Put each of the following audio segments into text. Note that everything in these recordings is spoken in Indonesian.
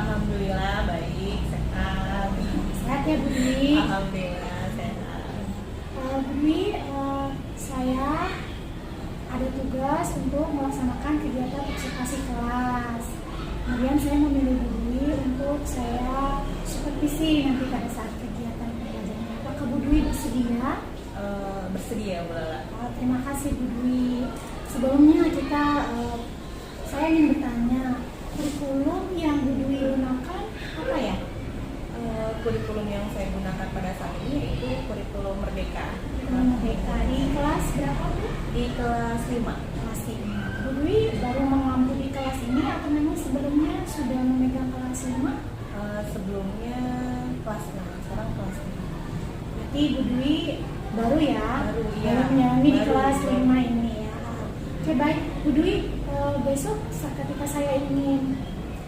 Alhamdulillah baik, sehat. Sehat ya Bu Dwi? Alhamdulillah sehat. Bu Dwi, saya ada tugas untuk melaksanakan kegiatan observasi kelas. Kemudian saya memilih Bu Dwi untuk saya supervisi nanti pada saat kegiatan pembelajaran. Apakah Bu Dwi bersedia? Bersedia Bu Lala. Terima kasih Bu Dwi. Sebelumnya saya ingin bertanya, kurikulum yang Bu Dwi gunakan apa ya? Kurikulum yang saya gunakan pada saat ini yaitu kurikulum Merdeka. Merdeka di kelas berapa Bu? Di kelas 5. Kelas 5. Bu Dwi baru mengampu di kelas ini atau memang sebelumnya sudah memegang kelas 5? Sebelumnya kelas 6, sekarang kelas 5. Berarti Bu Dwi baru ya? Baru, iya. Baru menyelami di Baru, kelas baru. 5 ini ya. Oke baik, Bu Dwi, besok ketika saya ingin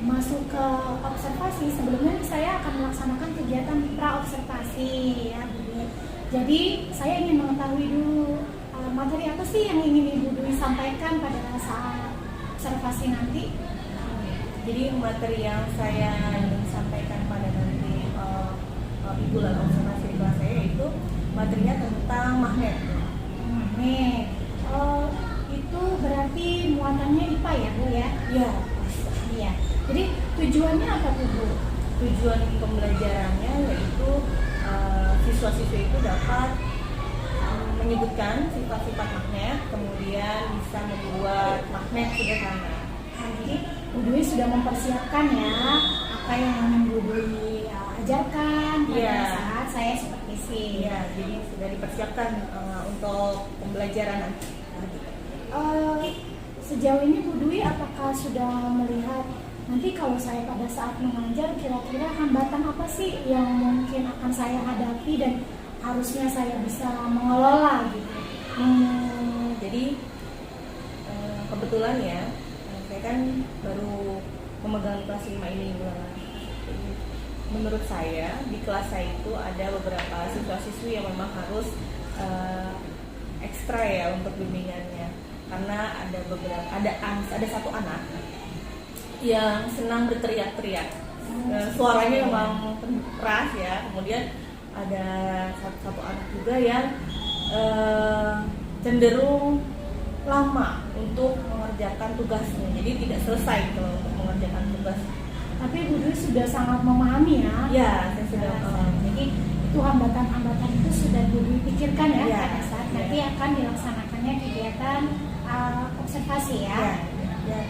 masuk ke observasi, sebelumnya saya akan melaksanakan kegiatan pra-observasi ya Bu Dwi. Jadi saya ingin mengetahui dulu materi apa sih yang ingin Ibu Dwi sampaikan pada saat observasi nanti. Jadi materi yang saya ingin sampaikan pada nanti Ibu Lala observasi di kelas saya itu materinya tentang magnet. Magnet. Itu berarti muatannya IPA ya Bu ya? Ya, Iya. Jadi tujuannya apa tuh Bu? tujuan pembelajarannya yaitu siswa-siswa itu dapat menyebutkan sifat-sifat magnet, kemudian bisa membuat magnet sederhana. Jadi Bu Dwi sudah mempersiapkan ya apa yang ingin Bu Dwi ajarkan pada Iya. saat saya supervisi. Iya, jadi sudah dipersiapkan untuk pembelajaran nanti. Sejauh ini Bu Dwi apakah sudah melihat nanti kalau saya pada saat mengajar kira-kira hambatan apa sih yang mungkin akan saya hadapi dan harusnya saya bisa mengelola gitu? Jadi kebetulan ya, saya kan baru memegang kelas 5 ini bulan. Menurut saya di kelas saya itu ada beberapa siswa-siswi yang memang harus ekstra ya untuk bimbingannya, karena ada satu anak yang senang berteriak-teriak. Suaranya memang keras ya. Kemudian ada satu anak juga yang cenderung lama untuk mengerjakan tugasnya, jadi tidak selesai kalau untuk mengerjakan tugas. Tapi Bu Dwi sudah sangat memahami ya. Ya, saya sudah. Jadi itu hambatan-hambatan itu sudah Bu Dwi pikirkan ya, Ya, pada saat ya. nanti akan dilaksanakannya kegiatan observasi ya. Ya.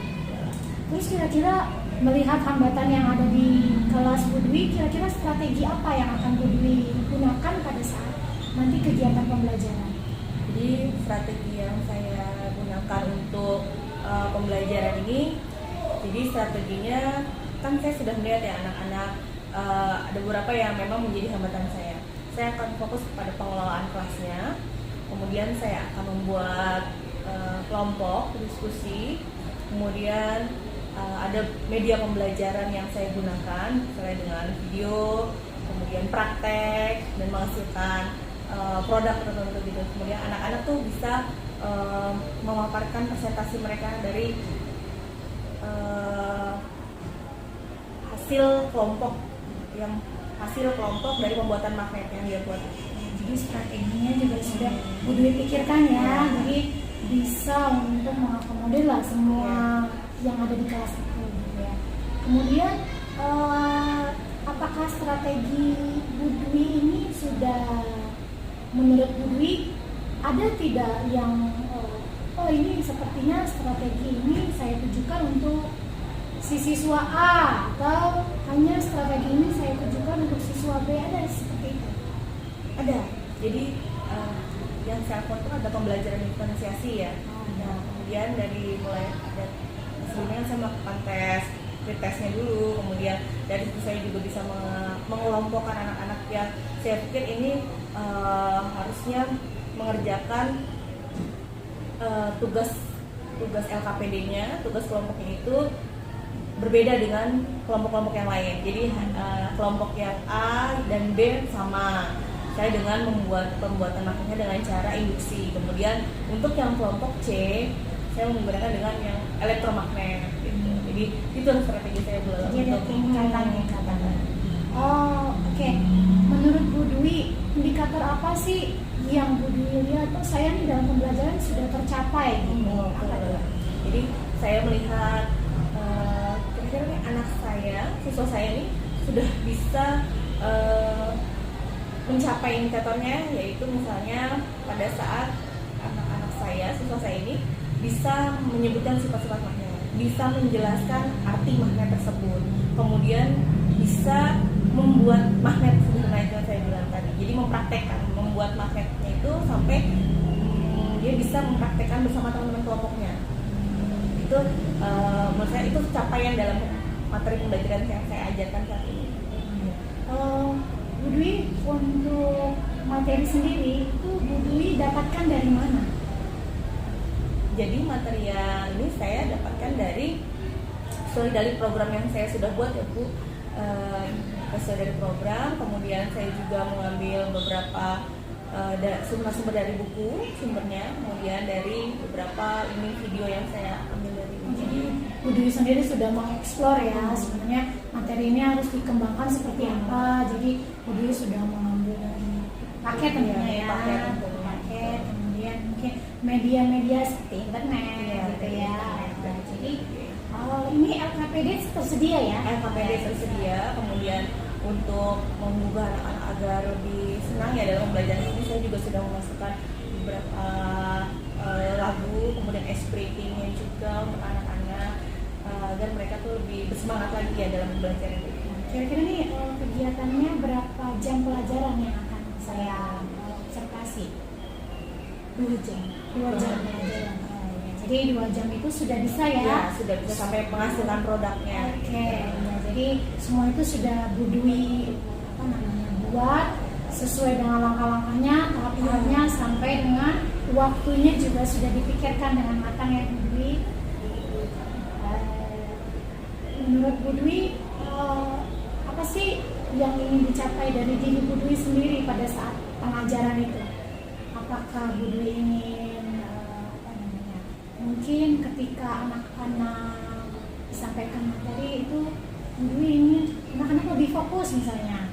Terus kira-kira melihat hambatan yang ada di kelas Bu Dwi, kira-kira strategi apa yang akan Bu Dwi gunakan pada saat nanti kegiatan pembelajaran? Jadi strategi yang saya gunakan untuk pembelajaran ini, jadi strateginya kan saya sudah melihat ya anak-anak ada beberapa yang memang menjadi hambatan saya. Saya akan fokus pada pengelolaan kelasnya, kemudian saya akan membuat kelompok diskusi, kemudian ada media pembelajaran yang saya gunakan, misalnya dengan video, kemudian praktek dan menghasilkan produk tertentu gitu. Kemudian anak-anak tuh bisa memaparkan presentasi mereka dari hasil kelompok dari pembuatan magnet yang dia buat. Jadi strateginya juga sudah Bu Dwi pikirkan ya, jadi bisa untuk mengakomodir lah semua yang ada di kelas itu gitu ya. Kemudian apakah strategi Bu Dwi ini sudah menurut Bu Dwi ada tidak yang ini sepertinya strategi ini saya tujukan untuk si siswa A atau hanya strategi ini saya tujukan untuk siswa B, ada seperti itu? Ada. Jadi yang saya lakukan itu ada pembelajaran diferensiasi ya. Nah, kemudian dari mulai ada sebelumnya saya melakukan pretesnya dulu, kemudian dari itu saya juga bisa mengelompokkan anak-anak yang saya pikir ini harusnya mengerjakan tugas LKPD-nya, tugas kelompoknya itu berbeda dengan kelompok-kelompok yang lain. Jadi kelompok yang A dan B sama. Saya dengan pembuatan magnetnya dengan cara induksi. Kemudian untuk yang kelompok C, saya menggunakan dengan yang elektromagnet. Gitu. Jadi Jadi itu strategi saya Bu Lala Jadi ada untuk tingkatan. Oh, oke. Menurut Bu Dwi, indikator apa sih yang Bu Dwi lihat tuh saya nih dalam pembelajaran sudah tercapai gitu? Apa tuh? Jadi saya melihat kira-kira nih anak saya, siswa saya ini sudah bisa mencapai indikatornya, yaitu misalnya pada saat anak-anak saya, siswa saya ini bisa menyebutkan sifat-sifat magnet, bisa menjelaskan arti magnet tersebut, kemudian bisa membuat magnet sebenarnya yang saya bilang tadi. Jadi mempraktekkan membuat magnetnya itu sampai dia bisa mempraktekkan bersama teman-teman kelompoknya. Itu menurut saya itu capaian dalam materi pembelajaran yang saya ajarkan saat ini. Bu Dwi, untuk materi sendiri itu Bu Dwi dapatkan dari mana? Jadi materi yang ini saya dapatkan dari program yang saya sudah buat ya Bu. Sesuai dari program, kemudian saya juga mengambil beberapa sumber dari buku sumbernya, kemudian dari beberapa video yang saya ambil dari ini. Jadi Bu Dwi sendiri sudah mengeksplor ya sebenarnya materi ini harus dikembangkan seperti apa. Jadi Bu Dwi sudah mengambil dari paket tentunya ya, paket, kemudian mungkin media-media seperti internet gitu ya. Jadi ini LKPD tersedia ya? LKPD tersedia, kemudian untuk menggugah anak-anak agar lebih senang ya dalam pembelajaran ini, saya juga sudah memasukkan beberapa lagu, kemudian expressingnya juga untuk anak-anak agar mereka tuh lebih bersemangat lagi ya dalam pembelajaran ini. Kira-kira nih kegiatannya berapa jam pelajaran yang akan saya observasi? 2 jam. 2 jam pelajaran. Jadi 2 jam itu sudah bisa ya? Ya, sudah bisa sampai menghasilkan produknya. Oke, ya, jadi semua itu sudah Bu Dwi buat sesuai dengan langkah-langkahnya, tahap-tahapnya sampai dengan waktunya juga sudah dipikirkan dengan matang ya Bu Dwi. Menurut Bu Dwi, apa sih yang ingin dicapai dari diri Bu Dwi sendiri pada saat pengajaran itu? Apakah Bu Dwi ingin mungkin ketika anak-anak disampaikan materi itu Bu Dwi ingin anak-anak lebih fokus misalnya,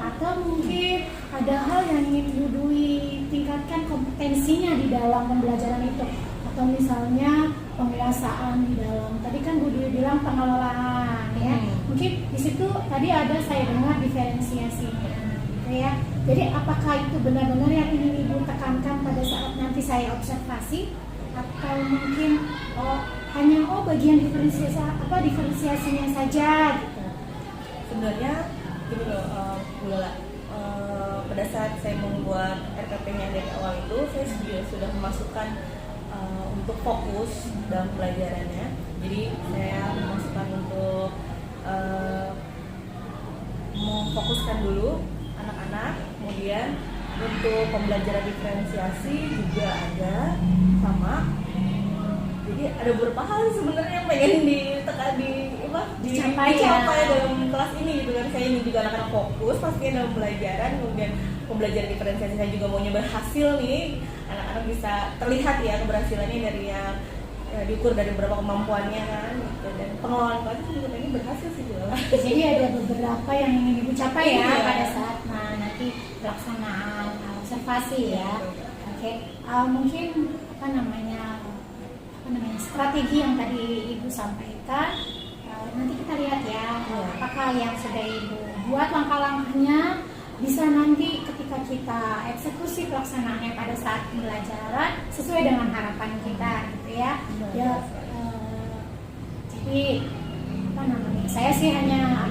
atau mungkin ada hal yang ingin Bu Dwi tingkatkan kompetensinya di dalam pembelajaran itu, atau misalnya penguasaan di dalam tadi kan Bu Dwi bilang pengelolaan ya, mungkin di situ tadi ada saya dengar diferensiasinya gitu ya. Jadi apakah itu benar-benar yang ingin Ibu tekankan pada saat nanti saya observasi, atau mungkin hanya bagian diferensiasinya saja gitu? Sebenarnya gini loh Bu Lala, pada saat saya membuat RKP-nya dari awal itu saya sudah memasukkan untuk fokus dalam pelajarannya. Jadi saya memasukkan untuk memfokuskan dulu anak-anak, kemudian untuk pembelajaran diferensiasi juga ada sama. Jadi ada beberapa hal sebenarnya yang pengen dicapai dalam kelas ini gitu kan. Saya ingin juga anak-anak fokus pastinya dalam pelajaran, kemudian pembelajaran diferensiasi saya juga maunya berhasil nih, anak-anak bisa terlihat ya keberhasilannya dari yang diukur dari beberapa kemampuannya kan gitu. Dan pengelolaan kelas juga ini berhasil sih juga. Jadi ada beberapa yang ingin Ibu capai ya pada saat nanti pelaksanaan observasi ya. Oke. Mungkin strategi yang tadi Ibu sampaikan, nanti kita lihat ya apakah yang sudah Ibu buat langkah-langkahnya bisa nanti ketika kita eksekusi pelaksanaannya pada saat pembelajaran sesuai dengan harapan kita gitu ya. Jadi saya sih hanya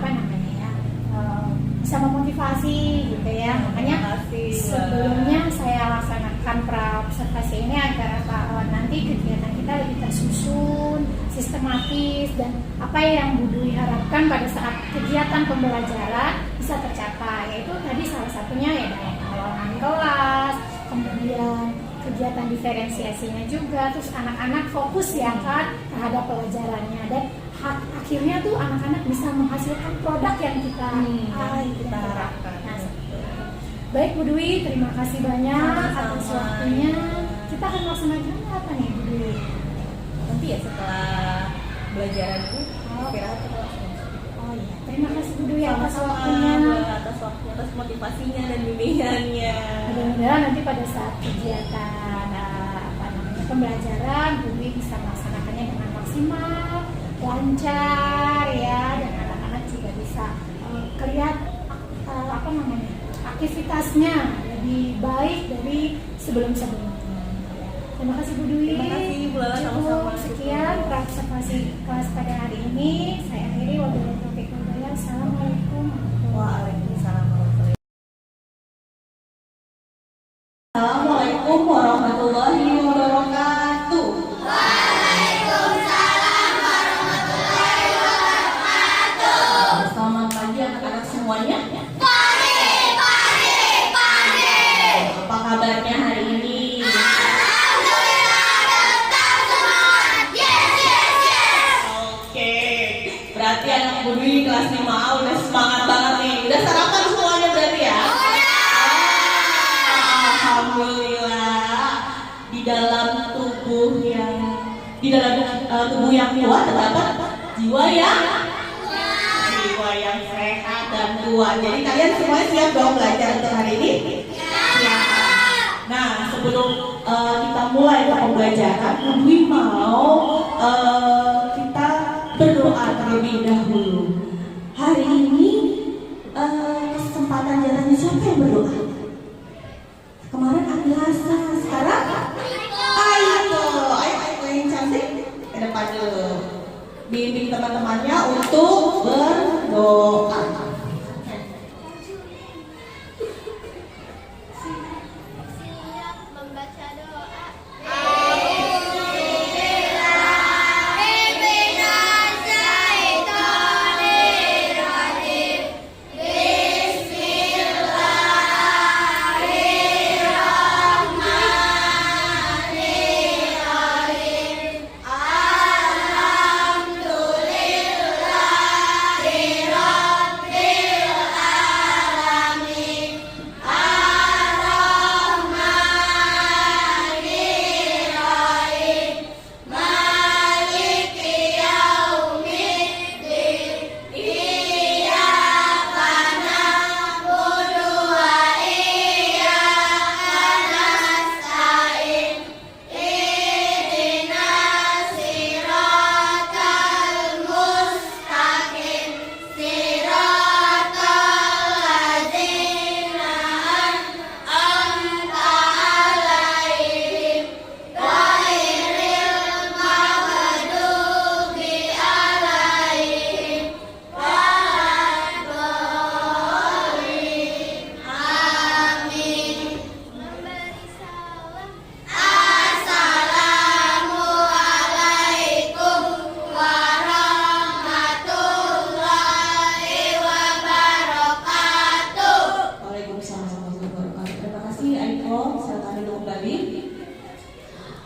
bisa memotivasi gitu ya, makanya sebelumnya saya laksanakan pra-observasi ini agar nanti kegiatan kita lebih tersusun, sistematis, dan apa yang Bu Dwi harapkan pada saat kegiatan pembelajaran bisa tercapai, yaitu tadi salah satunya ya dalam pengelolaan kelas, kemudian kegiatan diferensiasinya juga, terus anak-anak fokus ya kan terhadap pelajarannya, dan akhirnya tuh anak-anak bisa menghasilkan produk yang kita harapkan. Baik Bu Dwi, terima kasih banyak atas waktunya. Kita akan melaksanakan apa nih Bu Dwi? Nanti ya setelah pembelajaran ini istirahat terus. Oh iya, terima kasih Bu Dwi atas Sama-sama waktunya. atas waktunya, atas motivasinya dan bimbingannya. Mudah-mudahan nanti pada saat kegiatan pembelajaran Bu Dwi bisa melaksanakannya dengan maksimal, lancar ya, dan anak-anak juga bisa kelihatan aktivitasnya lebih baik dari sebelum-sebelumnya. Terima kasih Bu Dwi. Terima kasih Bu Lala, Cukup sama-sama. sekian observasi kelas pada hari ini. Saya akhiri. Wabillahi taufiq wal hidayah. Assalamualaikum Waalaikumsalam warahmatullahi wabarakatuh. Assalamualaikum warahmatullahi wabarakatuh. Selamat pagi anak-anak semuanya. Apa kabarnya hari ini? Oke, berarti anak Bu Dwi kelas 5A udah semangat banget nih. Udah sarapan semuanya berarti ya? Alhamdulillah. Di dalam tubuh yang kuat terdapat jiwa yang sehat dan kuat. Jadi kalian semua siap dong belajar untuk hari ini? Siap. Nah, sebelum kita mulai pembelajaran, Bu Dwi mau kita berdoa terlebih dahulu. Hari ini kesempatan jalannya siapa yang berdoa? Kemarin Agilasa, sekarang Aiko yang cantik ke depan dulu. Bimbing teman-temannya untuk berdoa. Siap membaca doa.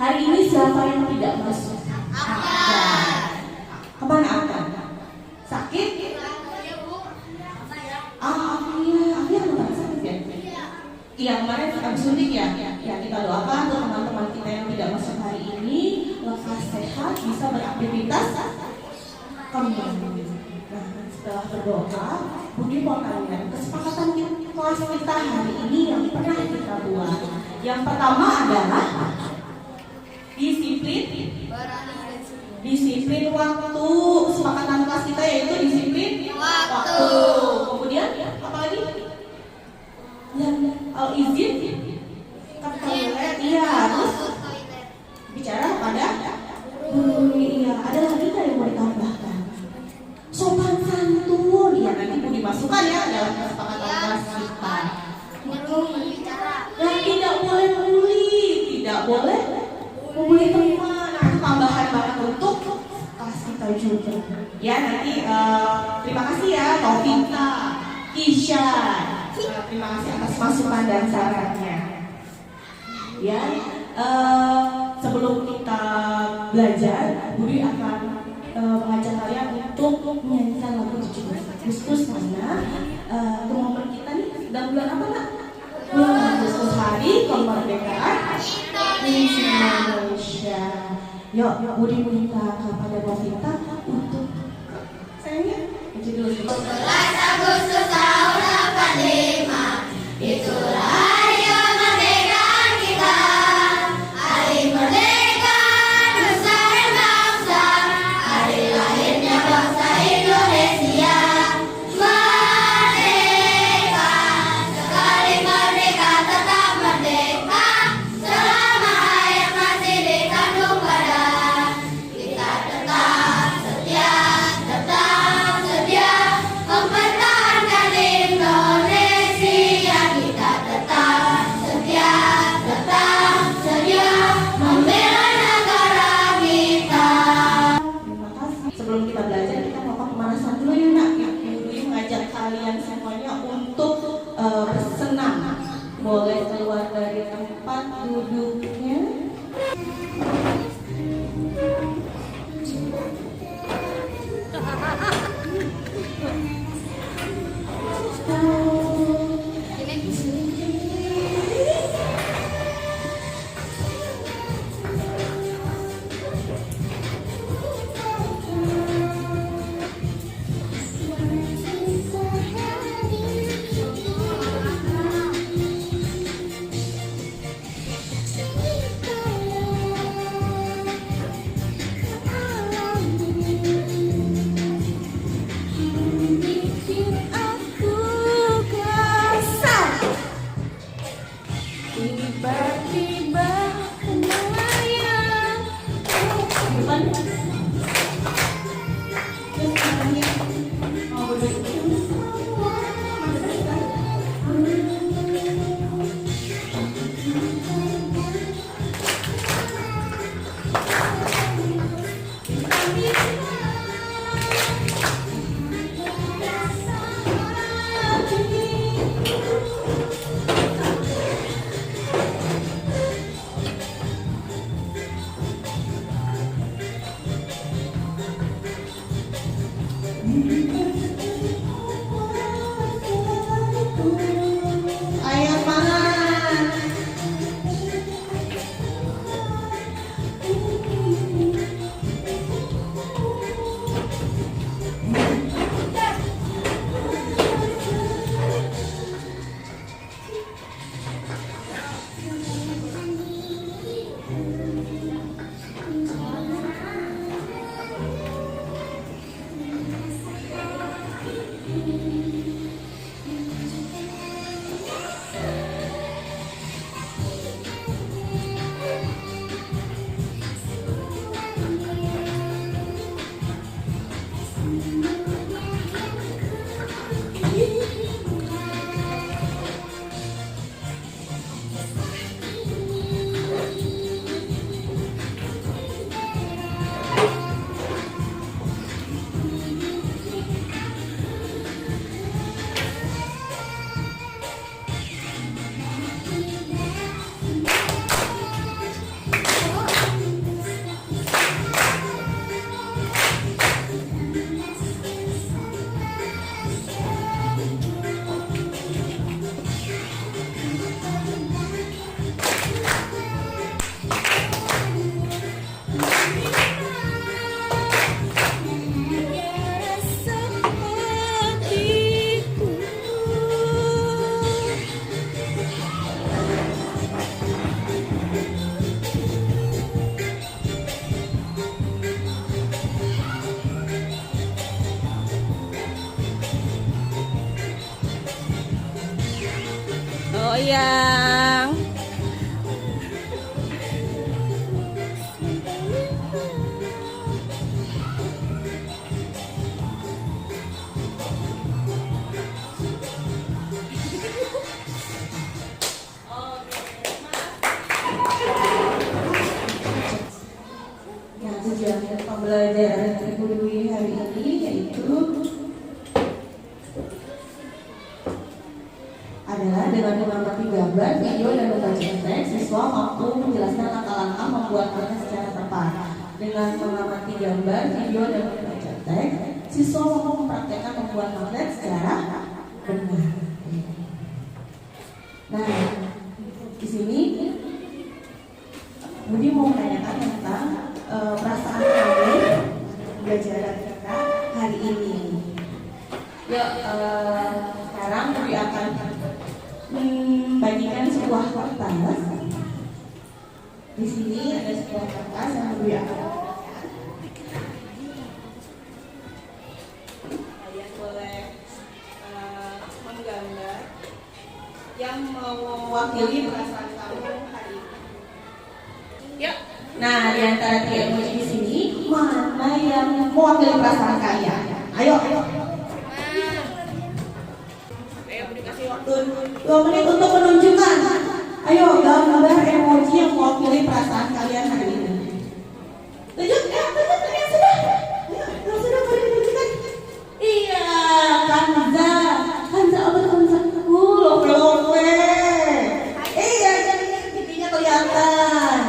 Hari ini siapa yang tidak masuk? Kemana akan? Sakit? Afia bukan sakit ya? Iya, kemarin habis suntik ya? Ya, kita doakan untuk teman-teman kita yang tidak masuk hari ini lekas sehat, bisa beraktivitas kembali. Nah, setelah berdoa, Budi mau tanya kesepakatan kelas kita hari ini yang pernah kita buat. Yang pertama adalah disiplin waktu. Kesepakatan kelas kita yaitu disiplin waktu. Kemudian apa lagi? Izin ke toilet. Iya, terus bicara pada guru. Iya, ada lagi nggak yang mau ditambahkan? Sopan santun. Iya, nanti mau dimasukkan ya dalam kesepakatan kelas kita. Dan tidak boleh membuli teman. Nah, tambahan banget untuk kelas kita juga. Ya, nanti terima kasih ya Taufika, Kisha. Terima kasih atas masukan dan sarannya. Ya, sebelum kita belajar, Budi akan mengajak kalian untuk menyanyikan lagu 17 Agustus karena momen kita nih sedang bulan apa nak? Bulan Agustus, hari kemerdekaan Indonesia. Yuk, Budi minta kepada Novita judul 11 Agustus tahun 45, itulah hari kemerdekaan kita. Hari merdeka nusa dan bangsa, hari lahirnya bangsa Indonesia. Merdeka, sekali merdeka tetap merdeka, selama hayat masih dikandung badan. Kita tetap setia mempertahankan Indonesia. Kita tetap setia membela negara kita. Terima kasih. Sebelum kita belajar, kita melakukan pemanasan dulu yuk nak. Ibu mengajak kalian semuanya untuk bersenam. Boleh keluar dari tempat duduknya. Tiba-tiba melayang. Ayam makan. Goyang. Yang tujuan pembelajaran Ibu Dwi hari ini yaitu adalah dengan mengamati gambar, video, dan membaca teks, siswa mampu menjelaskan langkah-langkah membuat mereka secara tepat. Dengan mengamati gambar, video, dan membaca teks, siswa mampu mempraktekkan membuat magnet secara benar. Nah, di sini Budi mau menanyakan tentang perasaan kami pembelajaran kita hari ini. sekarang Budi akan membagikan sebuah kertas. Di sini ada sebuah kertas yang Budi akan kalian boleh menggambar yang mewakili perasaan kamu hari ini. Yuk. Nah, di antara tiga emoji di sini, mana yang mewakili perasaan kalian? Ayo. Dikasih waktu 2 menit untuk menunjukkan. Ayo gambar emoji yang mewakili perasaan kalian hari ini. Tunjuk kalian sudah. Ayo, sudah boleh ditunjukkan. Iya, Kanza apa Kanza? Lope. Iya, jadi pipinya kelihatan.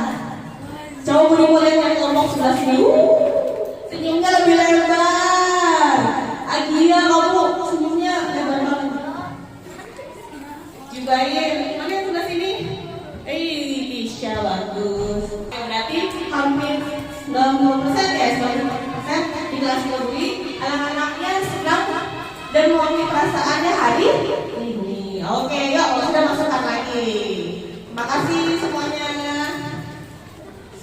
Coba Budi lihat yang kelompok sebelah sini. Senyumnya lebih lebar. Agia, kamu senyumnya lebar banget. Jubair, mana yang sebelah sini? Isya, bagus. Berarti hampir 90% ya, 90% di kelas Budi anak-anaknya sedang dan mewakili perasaannya hari ini. Oke, yuk sudah masukkan lagi. Terima kasih semuanya.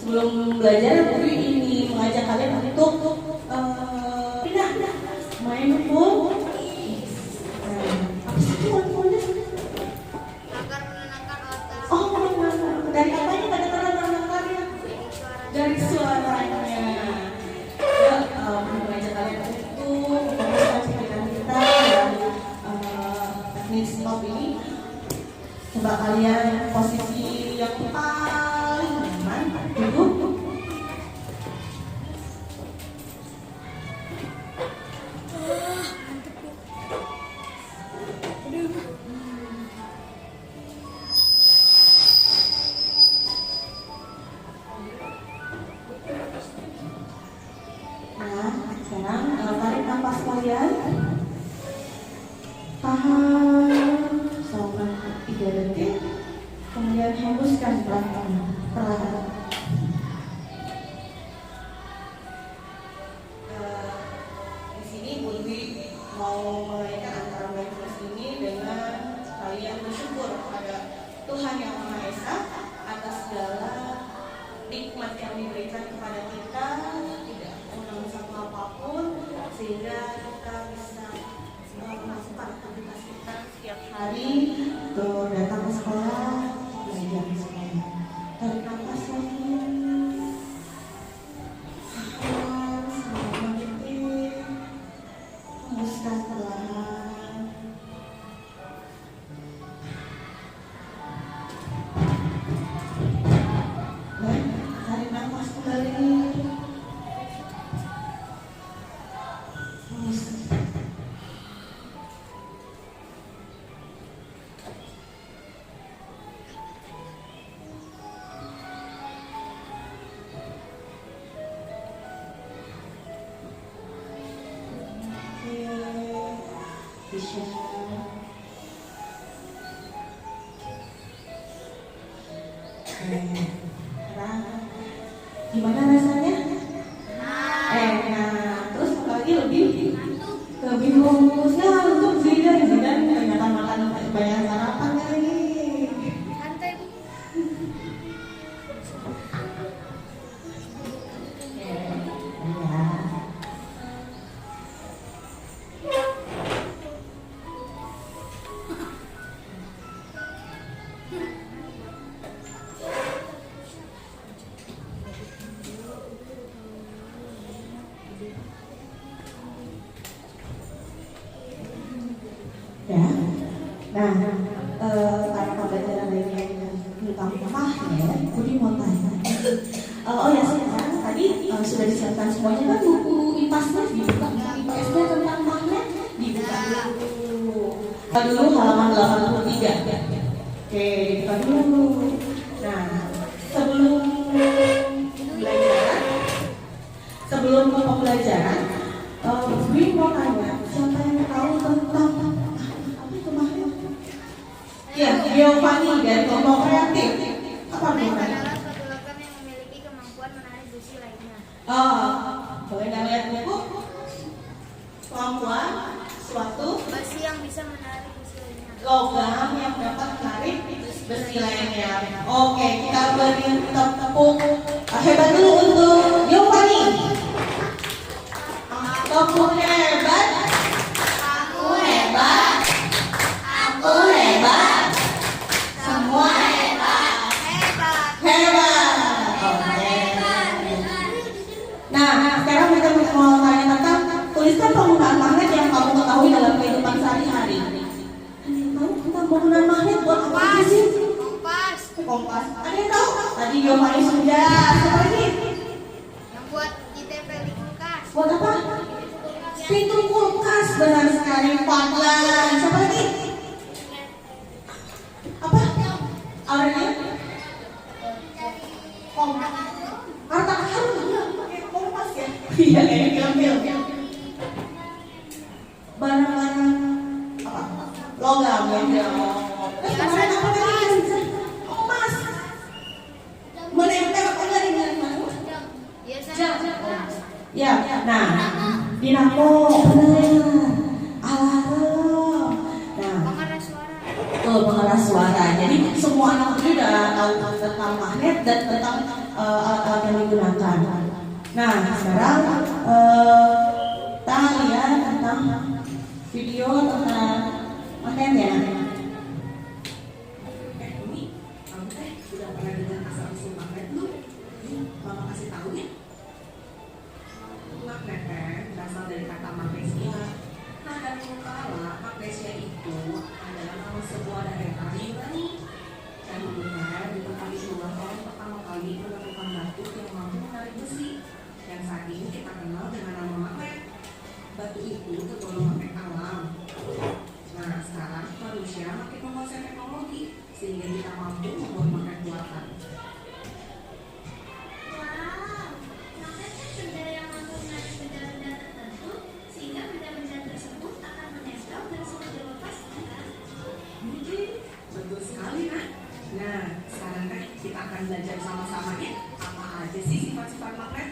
Sebelum belajar, Budi ini mengajak kalian untuk pindah main full. Apa sih fullnya? Oh, dari apanya? Pada terang-terangnya? Dari suaranya. Ya, mengajak kalian untuk memperbaiki pikiran kita dan teknik stop ini. Coba kalian posisi yang paling nyaman duduk. Nah, sekarang tarik nafas kalian. Tahan selama 3 detik. Kemudian hembuskan perlahan. Di sini Budi mau merayakan antara mindfulness ini dengan kalian bersyukur kepada Tuhan Yang Maha Esa atas segala nikmat yang diberikan kepada kita, tidak mengurangi satu apapun, sehingga kita bisa melakukan aktivitas kita setiap hari untuk datang ke sekolah, belajar di sekolah. Tarik nafas lagi. Selama detik, hembuskan perlahan. Tarik nafas kembali. Bisa. Gimana rasanya? Enak. Terus apalagi lebih bagus. Ya untuk zidan kebanyakan makan banyak sarapan kali. Santai, Bu. Ya. Nah, karena pembelajaran ini tentang ya, Budi mau tanya. Oh ya, sekarang tadi sudah disiapkan semuanya kan buku IPAS-nya dibuka, IPS-nya tentang magnet dibuka dulu. Dulu halaman 83. Oke, dibuka dulu. Nah, sebelum ke pembelajaran, Budi mau tanya, siapa yang tahu tentang Giovanni dari kelompok kreatif. Apa Magnet namanya? adalah suatu logam yang memiliki kemampuan menarik besi lainnya. Boleh nggak lihat buku? Kemampuan suatu yang bisa menarik besi lainnya. Logam yang dapat menarik besi lainnya. Oke, kita beri tepuk hebat dulu untuk Giovanni. Tepuk hebat. Aku hebat. Aku hebat. Semua hebat. Hebat. Oke. Nah, sekarang kita mau tanya tentang tuliskan penggunaan magnet yang kamu ketahui dalam kehidupan sehari-hari. Ada yang tahu tentang penggunaan magnet buat apa aja sih? Kompas. Kompas. Ada yang tahu? Tadi Giovanni sudah. Siapa lagi? Yang buat ditempel di kulkas. Buat apa? Pintu kulkas. Benar sekali. Fadlan. Siapa lagi? Apa? Aurelia? Kompas. Harta karun. Kompas ya? Iya, kayak film-film. Barang-barang apa? Logam ya. Terus barang apa lagi? Emas. Menempel apa lagi dengan emas? Biasanya Ya, nah, dinamo, benar. Alarm. Nah, pengeras suara. tuh pengeras suara. Jadi semua anak ini udah tahu tentang magnet dan tentang alat-alat yang digunakan. Nah, sekarang kita lihat tentang video tentang magnetnya. Ini kamu sudah pernah dengar asal-usul magnet belum? Mama kasih tahu ya. Magnet berasal dari kata magnesia. Nah, dari kala magnesia itu adalah nama sebuah daerah di Yunani. Dan dulunya di tempat itulah orang pertama kali menemukan batu yang mampu menarik besi. Yang saat ini kita kenal dengan nama magnet. Batu itu tergolong magnet alam. Nah, sekarang manusia makin menguasai teknologi sehingga kita mampu membuat magnet buatan. Wow, magnet kan benda yang mampu menarik benda-benda tertentu sehingga benda-benda tersebut akan menempel dan sulit dilepas, kan? Betul sekali, Nak. Nah, sekarang kan kita akan belajar sama-sama ya apa aja sih sifat-sifat magnet.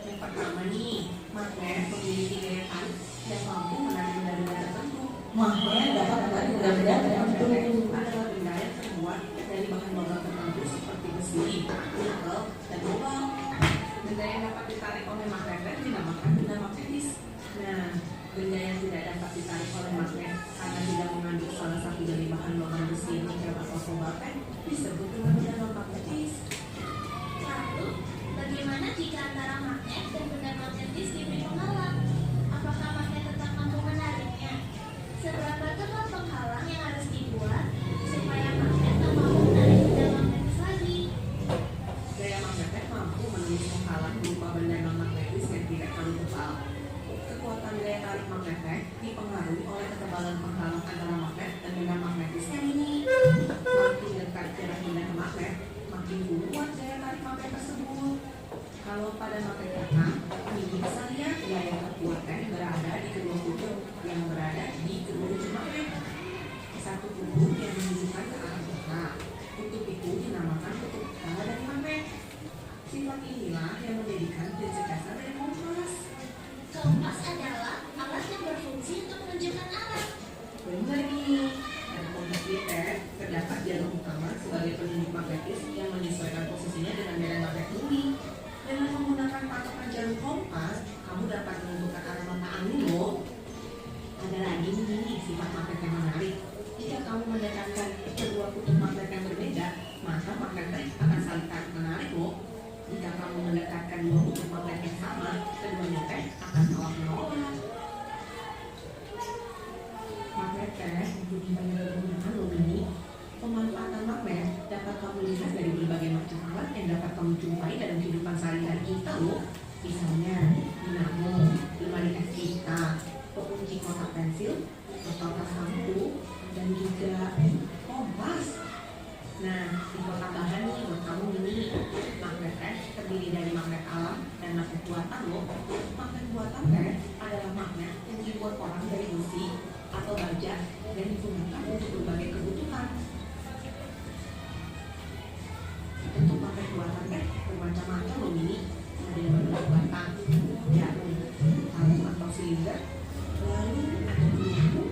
Yang pertama nih, magnet memiliki daya tarik yang mampu menarik benda-benda tertentu. Magnet dapat menarik benda-benda tertentu. Adalah benda yang terbuat dari bahan logam tertentu seperti besi, nikel, dan lubang. Benda yang dapat ditarik oleh magnet dinamakan benda magnetis. Nah, benda yang tidak dapat ditarik oleh magnet karena tidak mengandung salah satu dari bahan logam besi, nikel, atau kobalt disebut dengan benda non-magnetis. Lalu, bagaimana jika antara magnet dan benda magnetis diberi penghalang? Apakah magnet tetap mampu menariknya? Seberapa tebal penghalang yang harus dibuat supaya magnet tak mampu menarik benda magnetis lagi? Daya magnet mampu menembus penghalang berupa benda non-magnetis yang tidak terlalu tebal. Kekuatan daya tarik magnet dipengaruhi oleh ketebalan penghalang antara magnet dan benda magnetisnya ini. Makin dekat jarak benda ke magnet, makin kuat daya tarik magnet tersebut. Kalau pada magnet datang, ini bisa lihat daya kekuatan berada di kedua kutub yang berada di kedua ujung magnet. Satu kutub yang menunjukkan ke arah utara. Kutub itu dinamakan kutub utara dari magnet. Sifat inilah yang menjadikan prinsip dasar dari kompas. Kompas adalah alat yang berfungsi untuk menunjukkan arah. Benar nih. Dan kompas kita terdapat jarum utama sebagai penunjuk magnetis yang menyesuaikan posisinya dengan medan magnet bumi. Dengan menggunakan patokan jarum kompas, kamu dapat menentukan arah mata angin loh. Ada lagi nih sifat magnet yang menarik. Jika kamu mendekatkan kedua kutub magnet yang berbeda, maka magnet akan saling tarik menarik loh. Jika kamu mendekatkan dua kutub magnet yang sama, keduanya akan saling menolak. Magnet mempunyai banyak kegunaan loh ini. Pemanfaatan magnet dapat kamu lihat dari berbagai macam alat yang dapat kamu jumpai dalam kehidupan sehari-hari kita loh. Misalnya dinamo, lemari es kita, pengunci kotak pensil, kotak sampo, dan juga kompas. Nah, di kotak bahan nih buat kamu ini magnet terdiri dari magnet alam dan magnet buatan loh. Magnet buatan adalah magnet yang dibuat orang dari besi atau baja dan digunakan untuk berbagai kebutuhan. Untuk magnet buatan bermacam-macam loh ini. Ada yang berbentuk batang, jarum, tabung atau silinder, lalu ada peluru,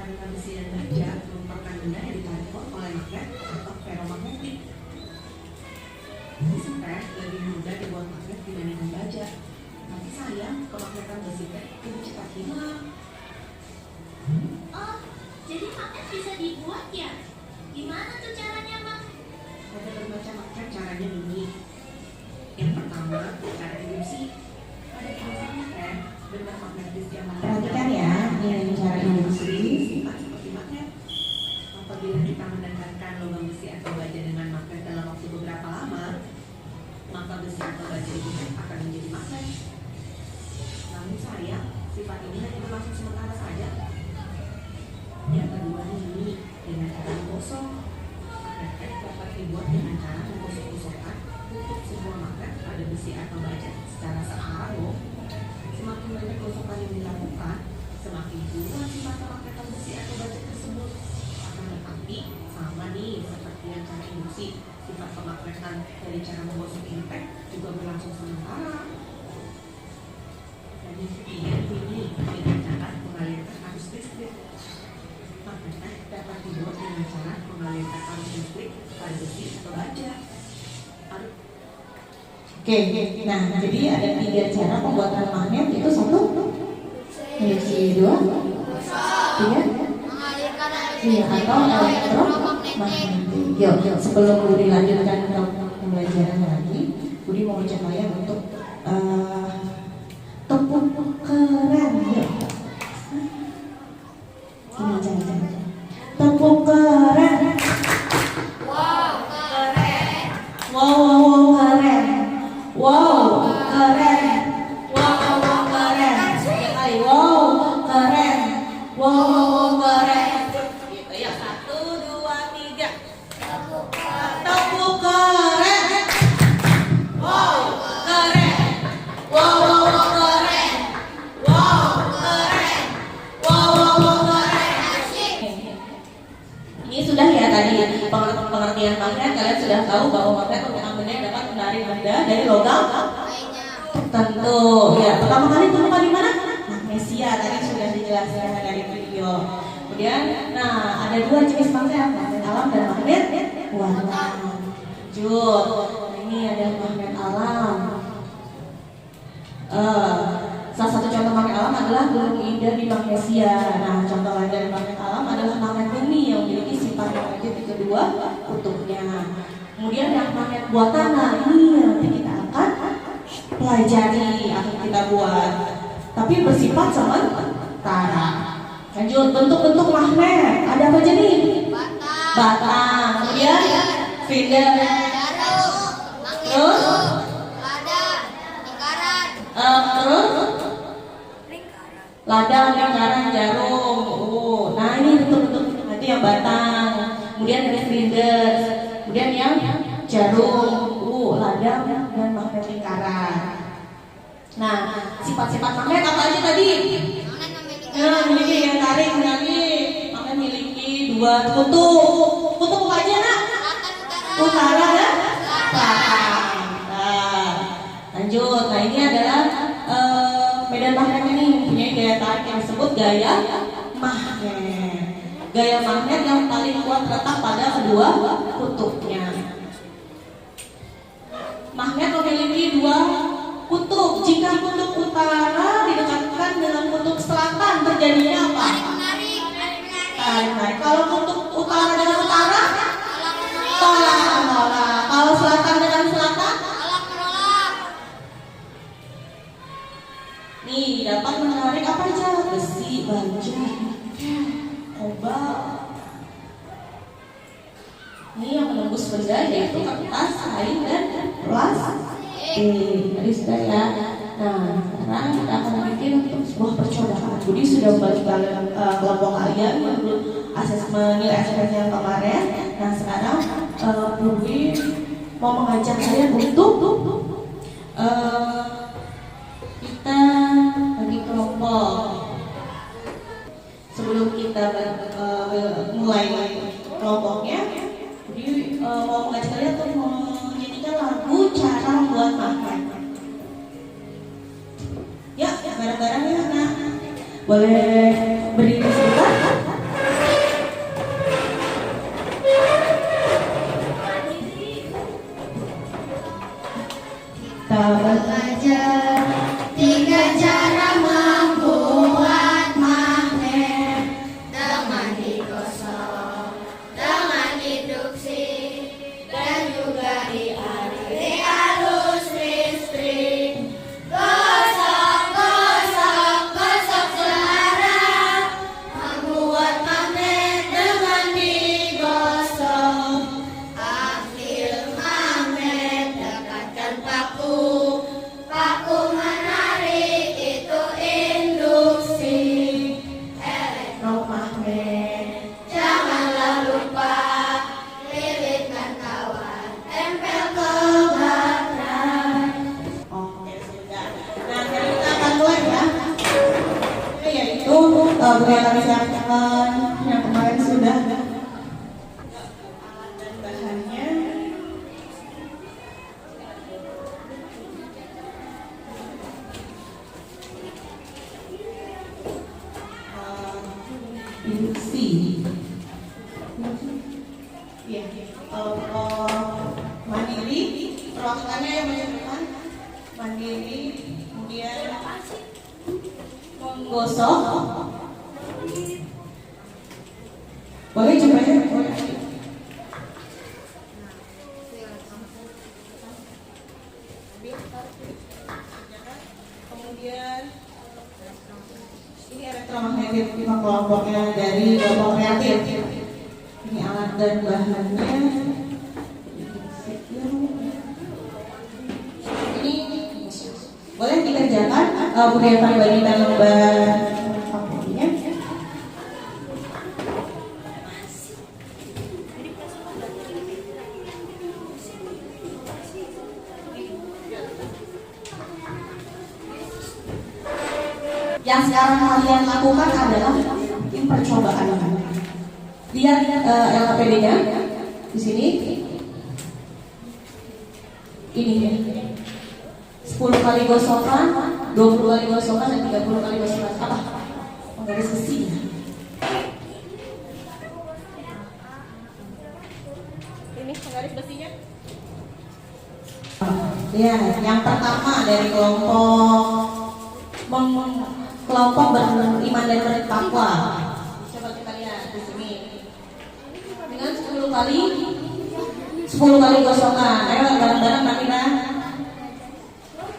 karena besi dan baja merupakan benda yang ditarik oleh magnet atau feromagnetik. Besi teh lebih mudah dibuat magnet dibandingkan baja. Tapi sayang, kemagnetan besi teh itu cepat hilang. Oh, jadi magnet bisa dibuat ya? Gimana tuh caranya, Bang? Ada berbagai macam caranya ini. Yang pertama, cara induksi. Pada prosesnya teh, benda magnetis yang perhatikan ya, ini cara induksi sifat seperti magnet. Apabila kita mendekatkan logam besi atau baja dengan magnet dalam waktu beberapa lama, maka besi atau baja itu akan menjadi magnet. Namun sayang, sifat ini hanya berlangsung sementara saja. Yang kedua ini dengan cara menggosok. Magnet dapat dibuat dengan cara menggosok-gosokkan untuk sebuah magnet pada besi atau baja secara searah loh. Semakin banyak gosokan yang dilakukan, semakin kuat sifat kemagnetan besi atau baja tersebut. Akan tetapi sama nih seperti yang cara induksi, sifat kemagnetan dari cara menggosok ini juga berlangsung sementara. Dan yang ketiga ini dengan cara mengalirkan arus listrik. Magnet dapat dibuat dengan cara mengalirkan arus listrik pada besi atau baja. Oke, nah jadi ada 3 cara pembuatan magnet, itu 1 induksi, 2 3 Mengalirkan arus iya, listrik atau melalui elektromagnetik. elektromagnetik. Yuk, sebelum Budi lanjutkan ke pembelajaran lagi, Budi mau ajak kalian untuk tepuk keren. Yuk. Ini jangan. Tepuk keren. Wow, keren. Wow, keren. Wow, keren. Wow, keren. Sekali, wow, keren. Wow, keren. Gitu ya, 1, 2, 3. Tepuk keren. Wow, keren. Wow, keren. Wow, keren. Wow, keren. Ini sudah ya tadi pengertian magnet. Kalian sudah tahu bahwa magnet merupakan benda yang dapat menarik benda dari logam tertentu. Ya, pertama kali ditemukan di mana? Magnesia. Tadi sudah dijelaskan dari video. Kemudian, nah ada 2 jenis magnet, magnet alam dan magnet buatan. Lanjut. Nah, ini ada magnet alam. Salah satu contoh magnet alam adalah gunung indah di Magnesia. Nah, contoh lain dari magnet alam adalah magnet bumi yang memiliki sifat magnetik kedua kutubnya. Kemudian yang magnet buatan, nah ini yang nanti kita akan pelajari, akan kita buat. Tapi bersifat sementara. Lanjut, bentuk-bentuk magnet. Ada apa aja nih? Batang. Kemudian finder. Terus? Terus ladang, lingkaran, jarum. Nah ini bentuk-bentuk nanti yang batang. Kemudian ada silinder. Kemudian yang jarum, ladang dan magnet lingkaran. Nah sifat-sifat magnet apa aja tadi? Nah memiliki yang tarik, menarik. Magnet memiliki 2 kutub. Kutub apa aja nak? Utara dan selatan. Nah, lanjut. Nah ini adalah medan magnet ini mempunyai daya tarik yang disebut gaya magnet. Gaya magnet yang paling kuat terletak pada kedua kutubnya. Magnet memiliki 2 kutub. Jika kutub utara didekatkan dengan kutub selatan, terjadinya apa? Tarik. Kalau kutub utara dengan utara, tolak. Kalau selatan dengan selatan, nih dapat menarik apa aja? Besi, baja, kobalt. Ini yang menembus benda yaitu kertas, kain, dan plastik. Tadi sudah ya. Nah, sekarang kita akan bikin untuk sebuah percobaan. Budi sudah membantu kelompok kalian untuk nilai asesmen yang kemarin. Nah, sekarang Budi mau mengajak kalian untuk kita bagi kelompok. Sebelum kita mulai kelompoknya, Budi mau mengajak kalian untuk menyanyikan lagu cara membuat magnet. Ya, bareng-bareng ya. Nah, boleh berdiri sebentar. Bunda kami siapkan yang kemarin sudah. Dan bahannya induksi. Iya, mandiri, perwakilannya yang menyebutkan mandiri, kemudian menggosok. Boleh coba ya? Boleh. Kemudian ini elektromagnetik kelompoknya dari kelompok kreatif. Ini alat dan bahannya. Ini boleh dikerjakan budaya pribadi dan lembar kampungnya. Yang sekarang kalian lakukan adalah mungkin percobaan. Lihat LKPD-nya di sini. Ini 10 kali gosokan, 20 kali gosokan, dan 30 kali gosokan. Apa? Menggaris besi. Ini penggaris besinya. Ya, yang pertama dari kelompok beriman dan bertakwa. Coba kita lihat di sini. Dengan 10 kali gosokan. Ayo bareng-bareng Namina.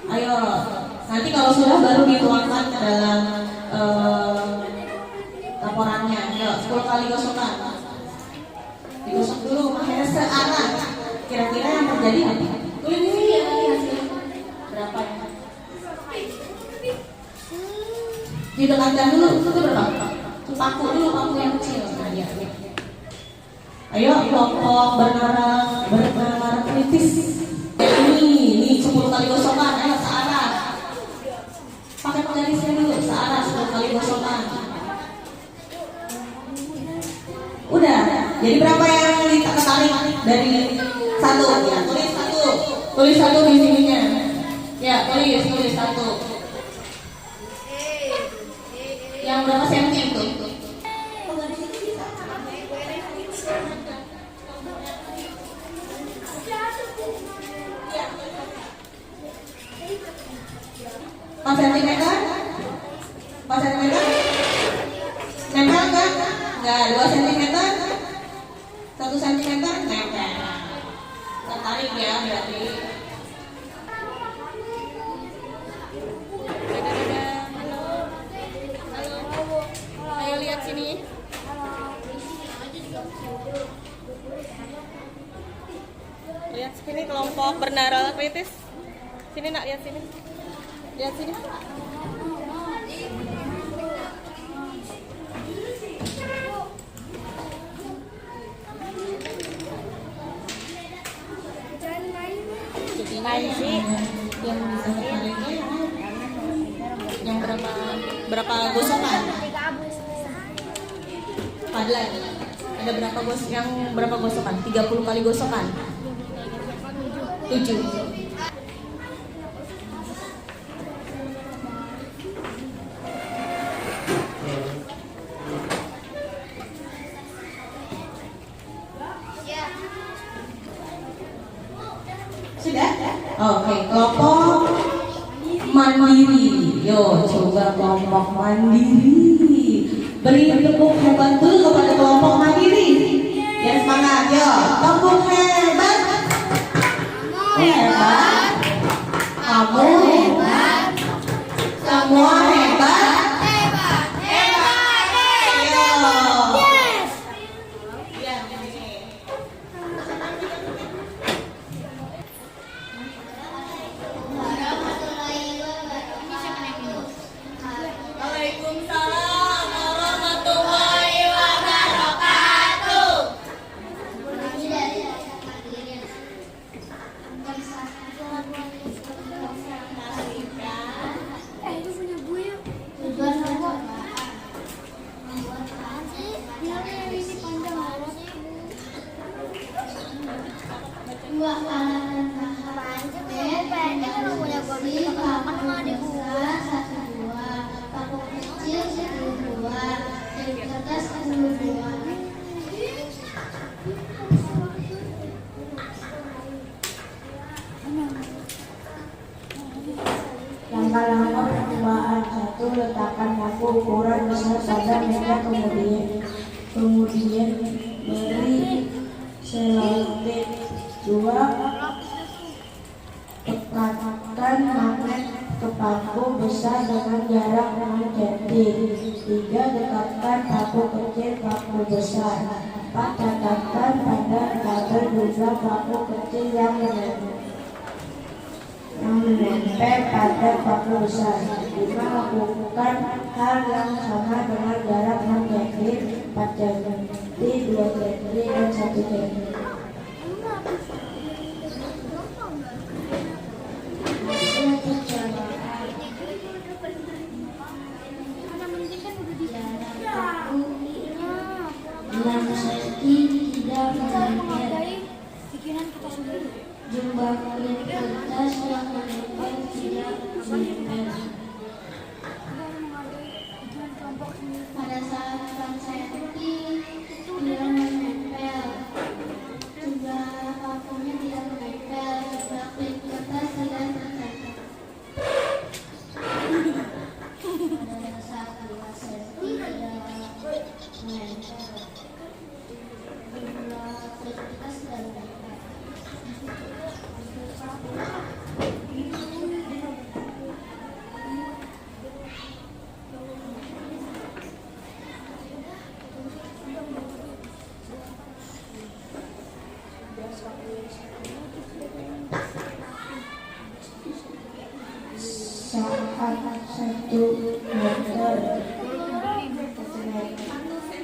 Ayo. Nanti kalau sudah baru dituangkan ke dalam laporannya. Ayo 10 kali gosokan. Digosok dulu makanya searah. Kira-kira yang terjadi apa? Tulis di sini ya tadi hasilnya. Berapa ya? Ditekankan dulu, itu berapa? Paku dulu, paku yang kecil. Nah, ya. Ayo kelompok bernara kritis. Ini 10 kali gosokan. Ayo searah. Pakai penggarisnya dulu, searah 10 kali gosokan. Udah. Jadi berapa yang ditarik dari satu? Ya, tulis satu. Tulis satu di sininya. Ya, tulis satu. Yang berapa senti itu? Empat sentimeter? 4 sentimeter? Nempel enggak? Enggak. 2 sentimeter? 1 sentimeter? Nempel. Tertarik ya berarti. Ayo lihat sini. Lihat sini kelompok bernara kritis. Sini nak, lihat sini. Lihat sini. Jadi sih Yang bisa tertariknya yang berapa gosokan? Padahal ada berapa gosokan? 30 kali gosokan. 7. Sudah? Oke, kelompok mandiri. Yo, coba kelompok mandiri. Beri tepuk hebat dulu kepada kelompok mandiri. Ya, semangat, yo. Tepuk hebat. Hebat. Kamu hebat. Semua hebat. balik kertas 10 buah. Langkah-langkah percobaan. 1. Letakkan paku ukuran besar pada meja, kemudian beri selotip. 2. Tekatkan magnet ke paku besar dengan jarak 6 cm. 3. Dekatkan paku kecil paku besar. 4. Catatkan pada tabel jumlah paku kecil yang menempel pada paku besar. 5. Lakukan hal yang sama dengan jarak 6 cm, 4 cm, 2 cm, dan 1 cm. Jumlah kulit kertas yang menempel tidak menempel. Pada saat saya kecil tidak menempel. Jumlah pakunya tidak menempel. Jumlah kulit kertas tidak menempel. Pada saat dewasa tidak menempel. Jumlah kulit kertas tidak menempel.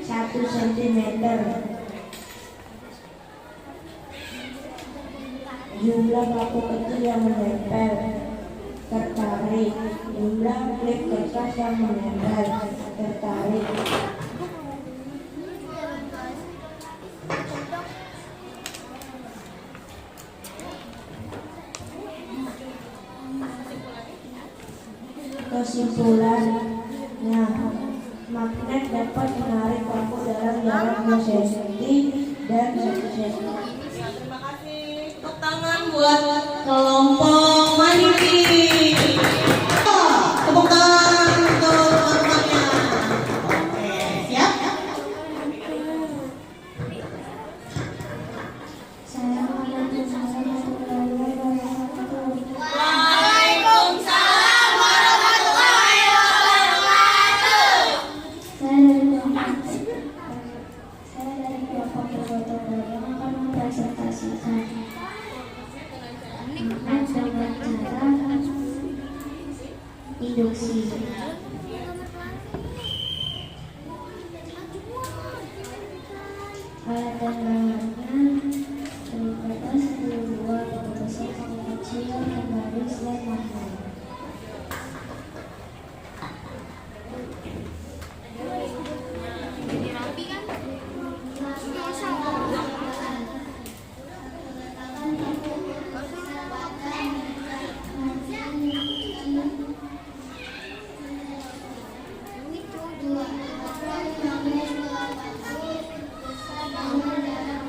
Saat 1 cm. Jumlah paku kecil yang menempel. Tertarik. Jumlah klip kertas yang menempel. Tertarik. Kesimpulannya, magnet dapat menarik paku dalam jarak 2 cm dan 1 cm. Terima kasih. Tepuk tangan buat kelompok mandiri. Tepuk tangan untuk teman-temannya. Oke, siap? Assalamualaikum warahmatullahi wabarakatuh. Waalaikumsalam warahmatullahi wabarakatuh. Saya dari kelompok bergotong royong akan mempresentasikan magnet dengan cara induksi. Alat dan bahannya: kulit kertas 10 buah, paku besar, paku kecil, penggaris, dan magnet. Dua, magnet dua paku, magnet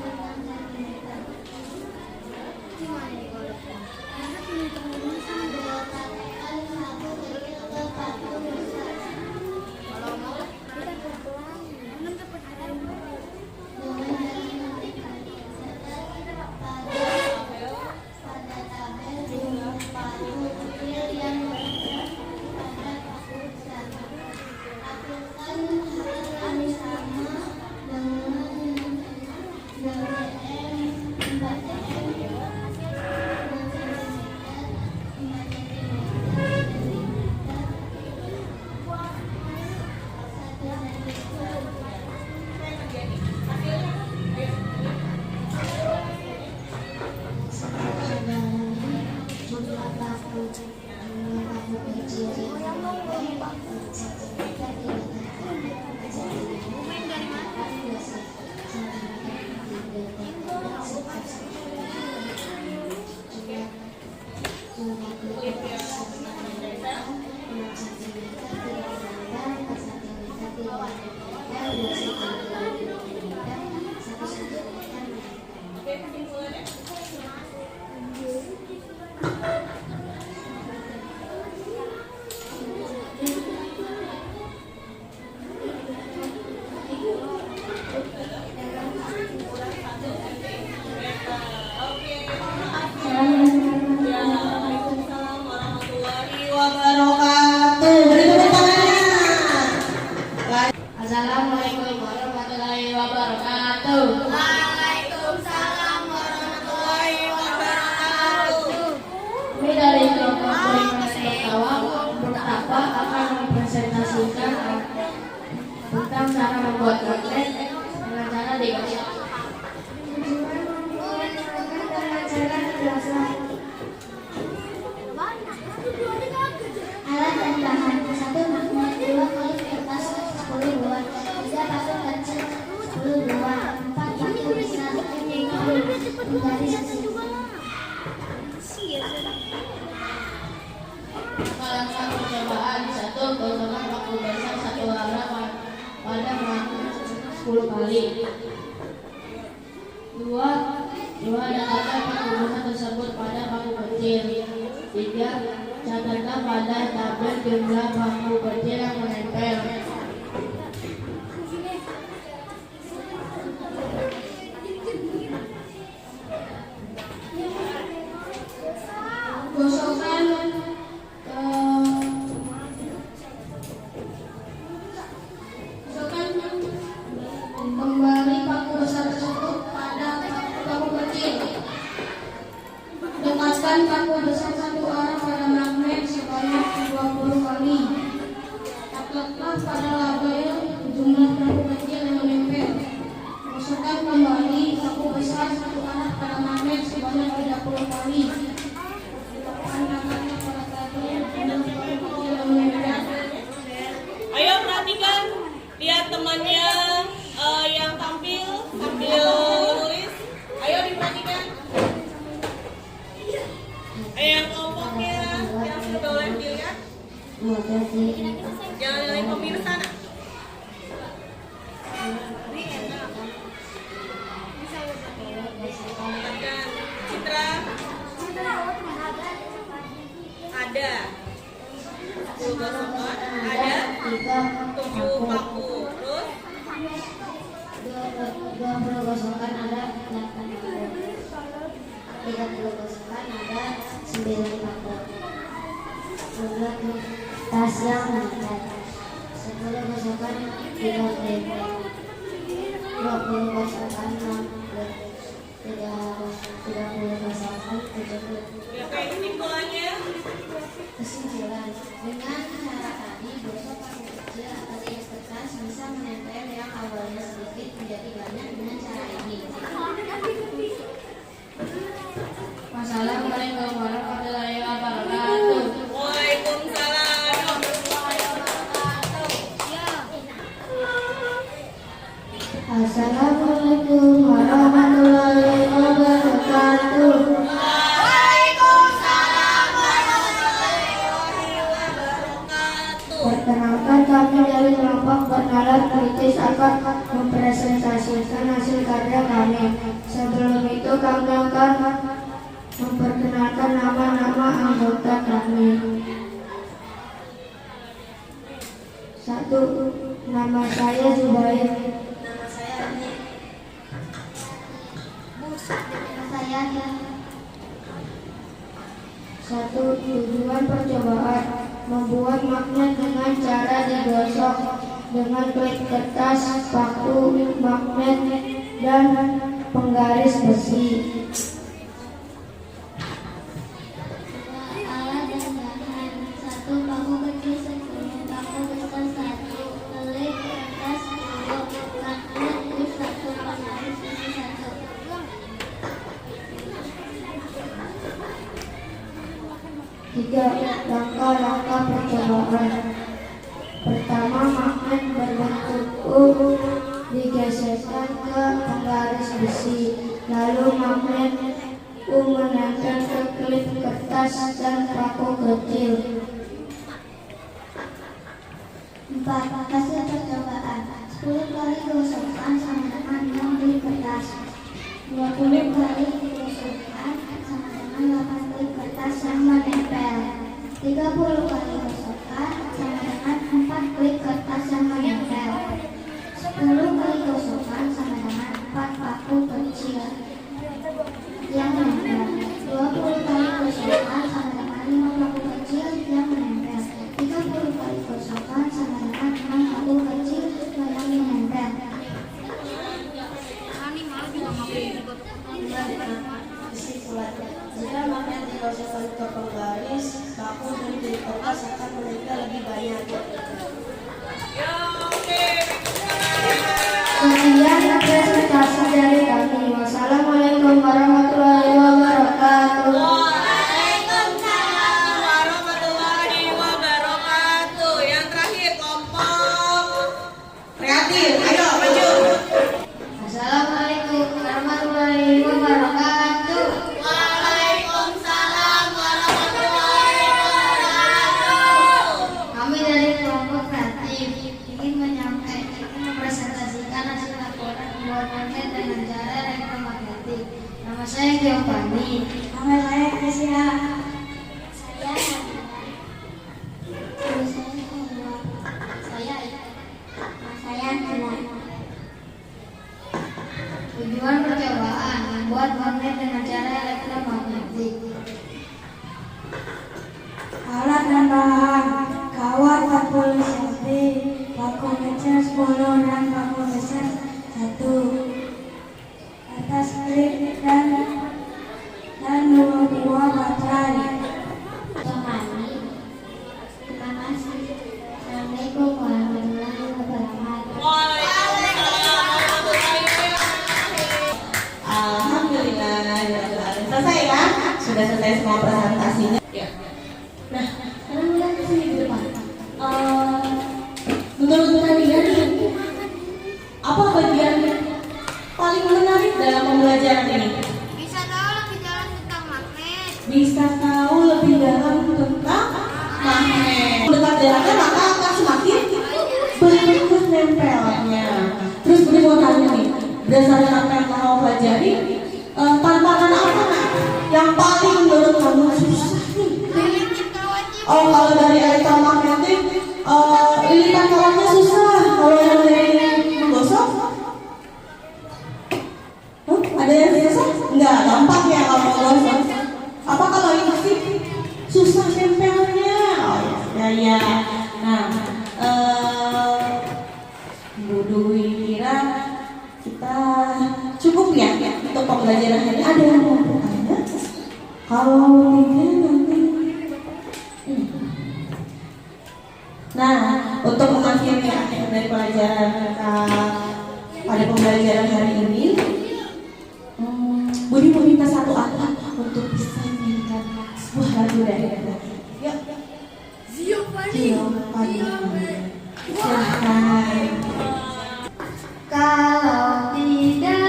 Assalamualaikum warahmatullahi wabarakatuh. Waalaikumsalam warahmatullahi wabarakatuh. Kami dari kelompok Beriman pertama akan mempresentasikan tentang cara membuat magnet dengan cara digosok. Tujuan membuat dengan cara digosok. Alat dan bahan: 1 magnet, 2 klip kertas 10 buah, 3 paku kecil 10 buah, 4 paku besar 50 garis besi. Melakukan percobaan: 1. Gosokkan paku besar satu warna pada magnet 10 kali. 2. Dekatkan paku besar tersebut pada paku kecil. 3. Catatkan pada tabel jumlah paku kecil yang menempel. Gosokkan kembali paku besar tersebut pada paku kecil. Dekatkan paku besar satu arah pada magnet sebanyak 20 kali. Catatlah pada label jumlah paku kecil yang menempel. Gosokkan kembali paku besar satu arah pada magnet sebanyak 30 kali. Letakkan tangannya pada tabel jumlah paku kecil yang menempel. Ayo perhatikan, lihat temannya yang tampil menulis. Ayo diperhatikan. Ayo yang kelompoknya yang sudah boleh dilihat. Jangan nyalain pemilu sana. Perhatikan, Citra. Ada 10 gosokan, ada 7 paku. Terus 20 gosokan ada 8 paku. 30 gosokan ada 9 paku. 10 tas yang menempel. 10 gosokan 3 klip. 20 gosokan 30 gosokan 70. ya kayak kesimpulannya. Kesimpulan, dengan cara tadi gosok paku kecil atau tiap kertas bisa menempel yang awalnya sedikit menjadi banyak dengan cara ini. Wassalamualaikum warahmatullahi wabarakatuh. Waalaikumsalam. Assalamualaikum warahmatullahi wabarakatuh. Waalaikumsalam warahmatullahi wabarakatuh. Perkenalkan, kami dari kelompok bernalar kritis akan mempresentasikan hasil karya kami. Sebelum itu kami akan memperkenalkan nama-nama anggota kami. 1. Nama saya Zubair. Nama saya Ani. Nama saya Nia. 1. Tujuan percobaan: membuat magnet dengan cara digosok dengan klip kertas, paku, magnet, dan penggaris besi. Alat dan bahan: 1 paku kecil 10, paku besar 1, klip kertas 10, magnet klip 1, penggaris besi 1. 3. Langkah-langkah percobaan. Pertama, magnet berbentuk U digeserkan ke penggaris besi, lalu magnet U menempel ke klip kertas dan paku kecil. 4. Hasil percobaan: 10 kali gosokkan sama dengan 6 klip kertas, 20 kali gosokkan sama dengan 8 klip kertas yang menempel, 30 kali gosokkan sama dengan 4 klip kertas yang menempel, 10 kali gosokkan sama dengan 4 paku kecil yang menempel, 20 kali gosokkan sama dengan 5 paku kecil yang menempel, 30 kali gosokkan sama dengan 6 paku kecil yang Sekian presentasi dari kami. Wassalamualaikum warahmatullahi wabarakatuh. Waalaikumsalam warahmatullahi wabarakatuh. Yang terakhir kelompok kreatif. Ayo maju. Assalamualaikum warahmatullahi wabarakatuh. Waalaikumsalam warahmatullahi wabarakatuh. Kami dari kelompok kreatif ingin mempresentasikan hasil laporan pembuat konten dengan cara elektromagnetik. Nama saya Giovanni. Nama saya Krisya. Saya Tujuan percobaan membuat magnet dengan cara elektromagnetik. Alat dan bahan: kawat 40 cm, paku ngecer 10 dan paku besar 1, atas klip dan 2 buah baterai. Terima kasih. Assalamualaikum warahmatullahi wabarakatuh. Alhamdulillah, selesai ya? Sudah selesai semua presentasinya. Ya. Nah, sekarang lihat ke sini di depan. Menurut kalian, apa bagian paling menarik dalam pembelajaran ini? Bisa tahu lebih dalam tentang magnet. Bisa tahu lebih dalam tentang magnet. Dekat jaraknya maka akan semakin berikut nempelnya. Terus Budi mau tanya nih, berdasarkan apa yang kamu pelajari, tantangan apa yang paling menurut kamu susah nih? Oh, kalau dari elektromagnetik, lilitan kawatnya susah. Kalau yang dari menggosok, ada yang susah? Enggak, gampang ya kalau menggosok. Apa kalau ini sih susah nempelnya? Oh ya. Nah, Bu Dwi kira kita cukup ya untuk pembelajaran hari ini. Ada yang mau bertanya? Kalau tidak nanti. Nah, untuk mengakhiri akhir dari pelajaran kita pada pembelajaran hari ini, Budi mau minta satu alat untuk bisa menyanyikan sebuah lagu dari kita. Yuk. Giovanni. Silahkan. Kalau tidak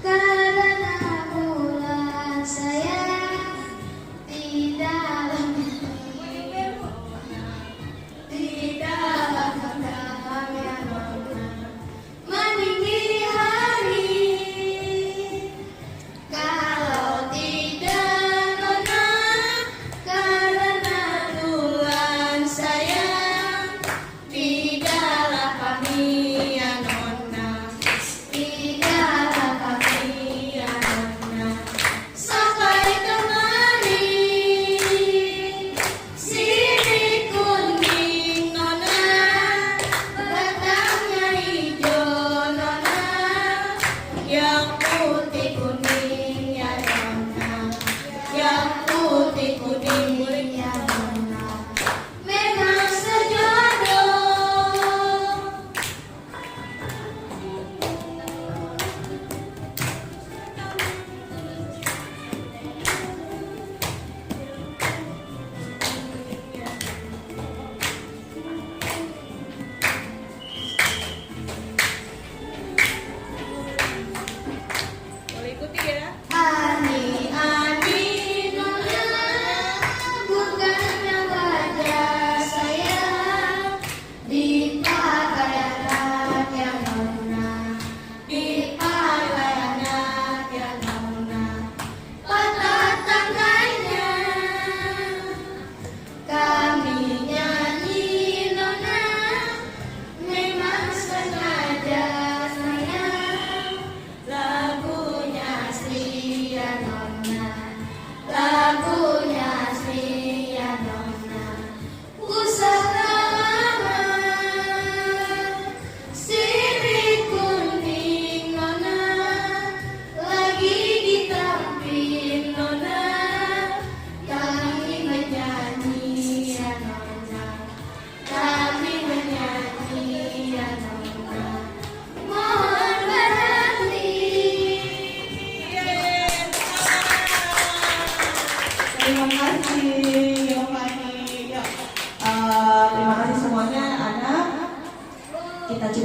karena bulan saya tidak tidak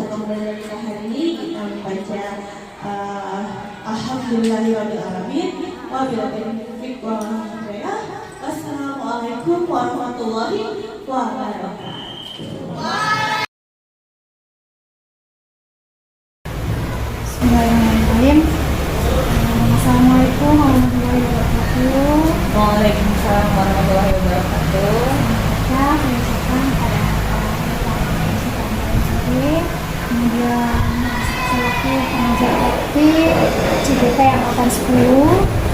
pembelajaran kita hari ini kita membaca Alhamdulillahirobbilalamin. Wabillahi taufiq. Wassalamualaikum warahmatullahi wabarakatuh. Bismillahirrahmanirrahim. Assalamualaikum warahmatullahi wabarakatuh. Waalaikumsalam warahmatullahi wabarakatuh. Ya, saya ucapkan pada kemudian selaku pengajar praktik CBP angkatan 10,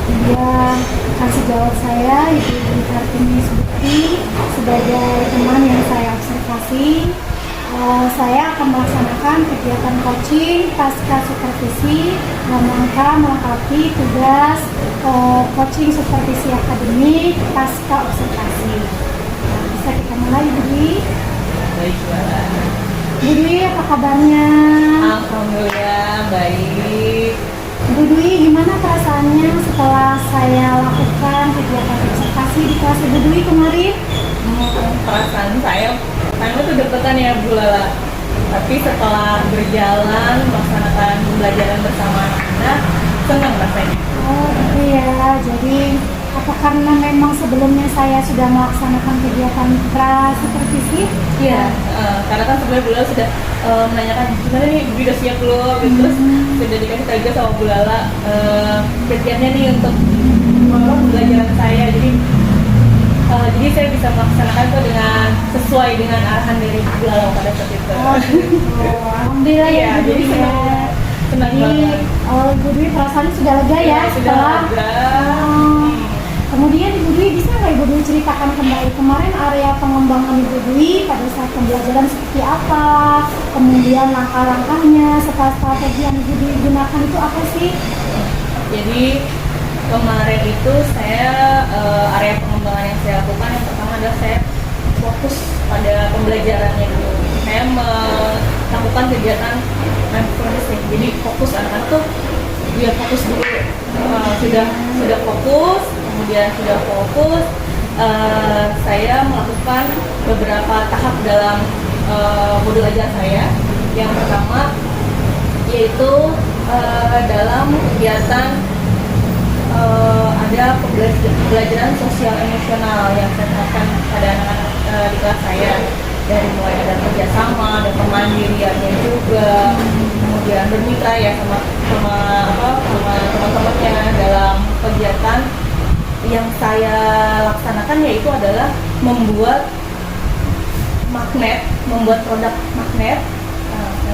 kemudian kasih jawab saya Ibu Kartini Subukti sebagai teman yang saya observasi. Saya akan melaksanakan kegiatan coaching pasca supervisi dalam rangka melengkapi tugas coaching supervisi akademik pasca observasi. Bisa kita mulai, Bu Dwi? Baik, Mbak. Bu Dwi, apa kabarnya? Alhamdulillah baik. Bu Dwi, gimana perasaannya setelah saya lakukan kegiatan observasi di kelas Bu Dwi kemarin? Perasaan saya tuh deg-degan ya Bu Lala. Tapi setelah berjalan melaksanakan pembelajaran bersama anak, senang rasanya. Oh gitu ya, jadi apa karena memang sebelumnya saya sudah melaksanakan kegiatan pra-supervisi? Iya, karena kan sebelumnya Bu Lala sudah menanyakan gimana nih Bu udah siap belum, terus sudah dikasih tahu juga sama Bu Lala kegiatannya nih untuk pembelajaran saya. Jadi saya bisa melaksanakan itu dengan sesuai dengan arahan dari Bu Lala pada saat itu. Oh gitu, alhamdulillah ya Bu Dwi ya. Senang Jadi banget. Bu Dwi perasaannya sudah lega ya Sudah setelah lega. Kemudian Ibu Dwi bisa nggak Ibu Dwi ceritakan kembali kemarin area pengembangan Ibu Dwi pada saat pembelajaran seperti apa, kemudian langkah-langkahnya serta strategi yang Ibu Dwi gunakan itu apa sih? Jadi kemarin itu saya area pengembangan yang saya lakukan yang pertama adalah saya fokus pada pembelajarannya dulu. Saya melakukan kegiatan mindfulness, jadi fokus anak-anak tuh dia fokus dulu. Sudah fokus, kemudian sudah fokus, saya melakukan beberapa tahap dalam modul ajar saya. Yang pertama yaitu dalam kegiatan ada pembelajaran sosial emosional yang saya terapkan pada anak-anak di kelas saya, dari mulai ada kerjasama, ada kemandiriannya juga, kemudian bermitra ya sama teman-temannya dalam kegiatan yang saya laksanakan, yaitu adalah membuat produk magnet.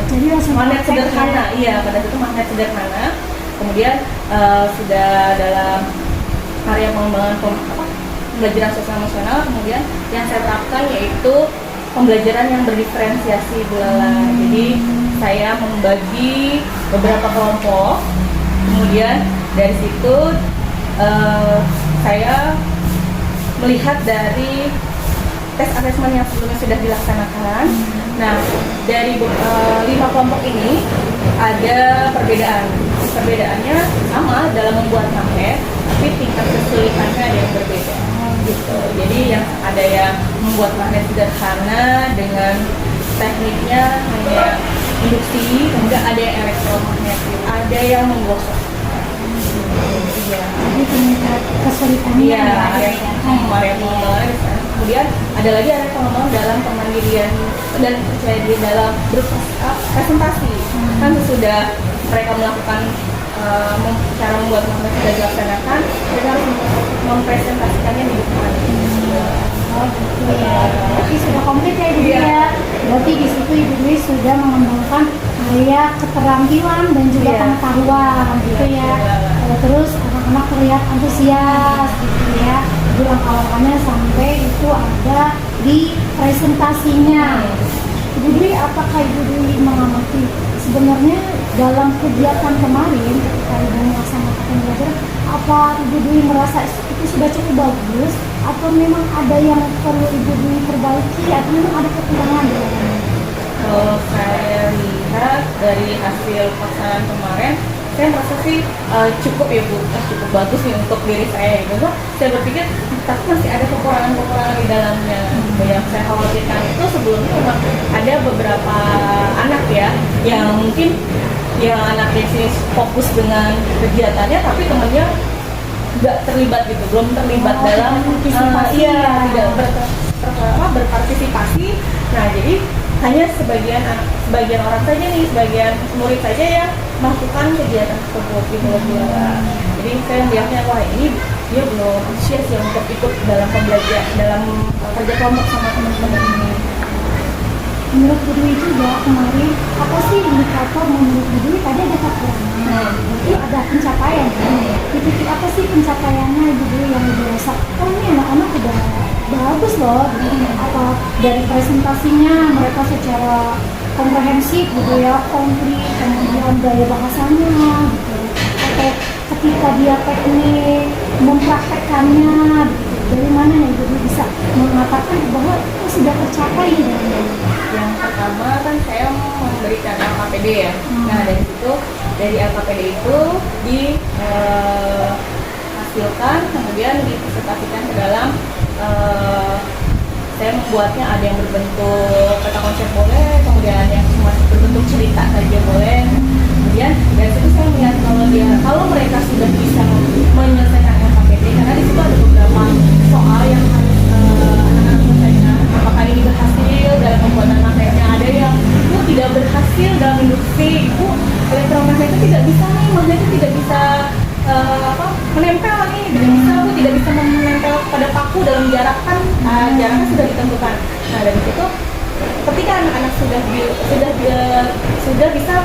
Jadi langsung Magnet praktek sederhana, ya? iya pada itu magnet sederhana. Kemudian sudah dalam area pengembangan pembelajaran sosial emosional, kemudian yang saya terapkan yaitu pembelajaran yang berdiferensiasi Bu Lala. Jadi saya membagi beberapa kelompok, kemudian dari situ saya melihat dari tes asesmen yang sebelumnya sudah dilaksanakan. Nah, dari 5 kelompok ini ada perbedaan. Perbedaannya sama dalam membuat magnet, tapi tingkat kesulitannya ada yang berbeda. Gitu. Jadi yang ada yang membuat magnet sederhana dengan tekniknya hanya induksi, kemudian ada yang elektromagnetik, ada yang menggosok. Iya. Jadi tingkat kesulitannya Iya, ada area ya? pengembangan di sana. Kemudian ada lagi area pengembangan dalam kemandirian dan percaya diri dalam presentasi. Kan sesudah mereka melakukan cara membuat magnet sudah dilaksanakan, mereka harus mempresentasikannya di depan. Oh gitu ya. Berarti sudah komplit ya Ibu Dwi Iya. ya. Berarti di situ Ibu Dwi sudah mengembangkan area keterampilan dan juga Iya. pengetahuan gitu ya. Terus anak-anak terlihat antusias gitu ya. Jadi langkah-langkahnya sampai itu ada di presentasinya. Ibu Dwi, apakah Ibu Dwi mengamati sebenarnya dalam kegiatan kemarin ketika Ibu melaksanakan pembelajaran, apa Ibu Dwi merasa itu sudah cukup bagus atau memang ada yang perlu Ibu Dwi perbaiki atau memang ada kekurangan di dalamnya? Kalau saya lihat dari hasil pelaksanaan kemarin, saya merasa sih cukup ya Bu, cukup bagus nih untuk diri saya gitu. Saya berpikir tapi masih ada kekurangan-kekurangan di dalamnya. Yang saya khawatirkan itu sebelumnya memang ada beberapa anak ya yang mungkin yang anaknya sih fokus dengan kegiatannya tapi temannya nggak terlibat gitu, belum terlibat dalam berpartisipasi tidak berpartisipasi. Nah jadi hanya sebagian orang saja nih, sebagian murid saja yang melakukan kegiatan tersebut gitu loh Bu. Jadi saya melihatnya wah ini dia belum antusias ya untuk ikut dalam pembelajaran dalam kerja kelompok sama teman-teman ini. Menurut Bu Dwi juga kemarin apa sih indikator menurut Bu Dwi tadi ada kekurangan, itu ada pencapaian. Di titik apa sih pencapaiannya Ibu Dwi yang dirasa oh ini anak-anak udah bagus loh, apa dari presentasinya mereka secara komprehensif gitu ya, konkret, kemudian gaya bahasanya gitu, atau ketika dia teknik mempraktekkannya gitu. Dari mana ya Ibu Dwi bisa mengatakan bahwa itu sudah tercapai gitu? Yang pertama kan saya memberikan LKPD ya. Nah dari situ dari LKPD itu dihasilkan kemudian dipresentasikan ke dalam saya membuatnya ada yang berbentuk peta konsep boleh, kemudian ada yang cuma berbentuk cerita saja boleh. Kemudian dari situ saya melihat kalau mereka sudah bisa menyelesaikan LKPD karena di situ ada beberapa soal yang harus anak-anak selesaikan. Apakah ini berhasil dalam pembuatan materinya? Ada yang tidak berhasil dalam induksi, elektromagnet itu tidak bisa nih, magnet itu tidak bisa menempel nih, tidak bisa menempel pada paku dalam jarak kan, jaraknya sudah ditentukan. Nah dari situ ketika anak-anak sudah bisa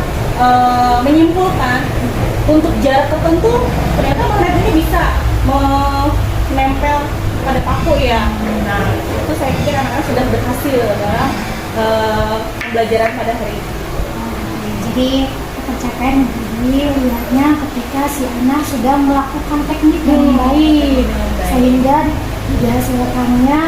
menyimpulkan untuk jarak tertentu ternyata magnet ini bisa menempel pada paku ya. Nah itu saya pikir anak-anak sudah berhasil dalam pembelajaran pada hari ini. Jadi pencapaian ini lihatnya ketika si anak sudah melakukan teknik dengan baik sehingga dihasilkannya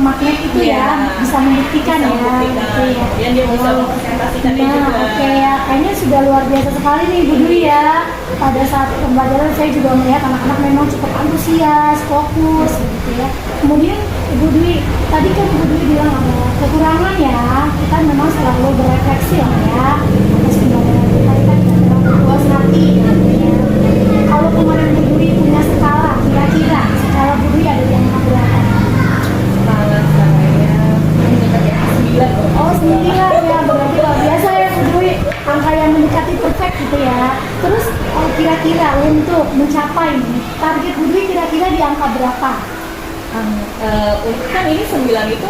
magnet itu bisa membuktikan ya. Kemudian dia bisa mempresentasikan juga. Oke ya, kayaknya sudah luar biasa sekali nih Bu Dwi ya. Pada saat pembelajaran saya juga melihat anak-anak memang cukup antusias, fokus gitu ya. Kemudian Ibu Dwi, tadi kan Ibu Dwi bilang ada kekurangan ya. Kita memang selalu berefleksi lah ya atas pembelajaran kita kan tidak puas hati gitu ya. Kalau kemarin Bu Dwi punya skala, kira-kira skala Bu Dwi ada yang berapa? Skala saya mendekati 9. Oh 9 ya, berarti luar biasa ya Bu Dwi, angka yang mendekati perfect gitu ya. Terus kira-kira untuk mencapai target Bu Dwi kira-kira di angka berapa? Untuk kan ini 9 itu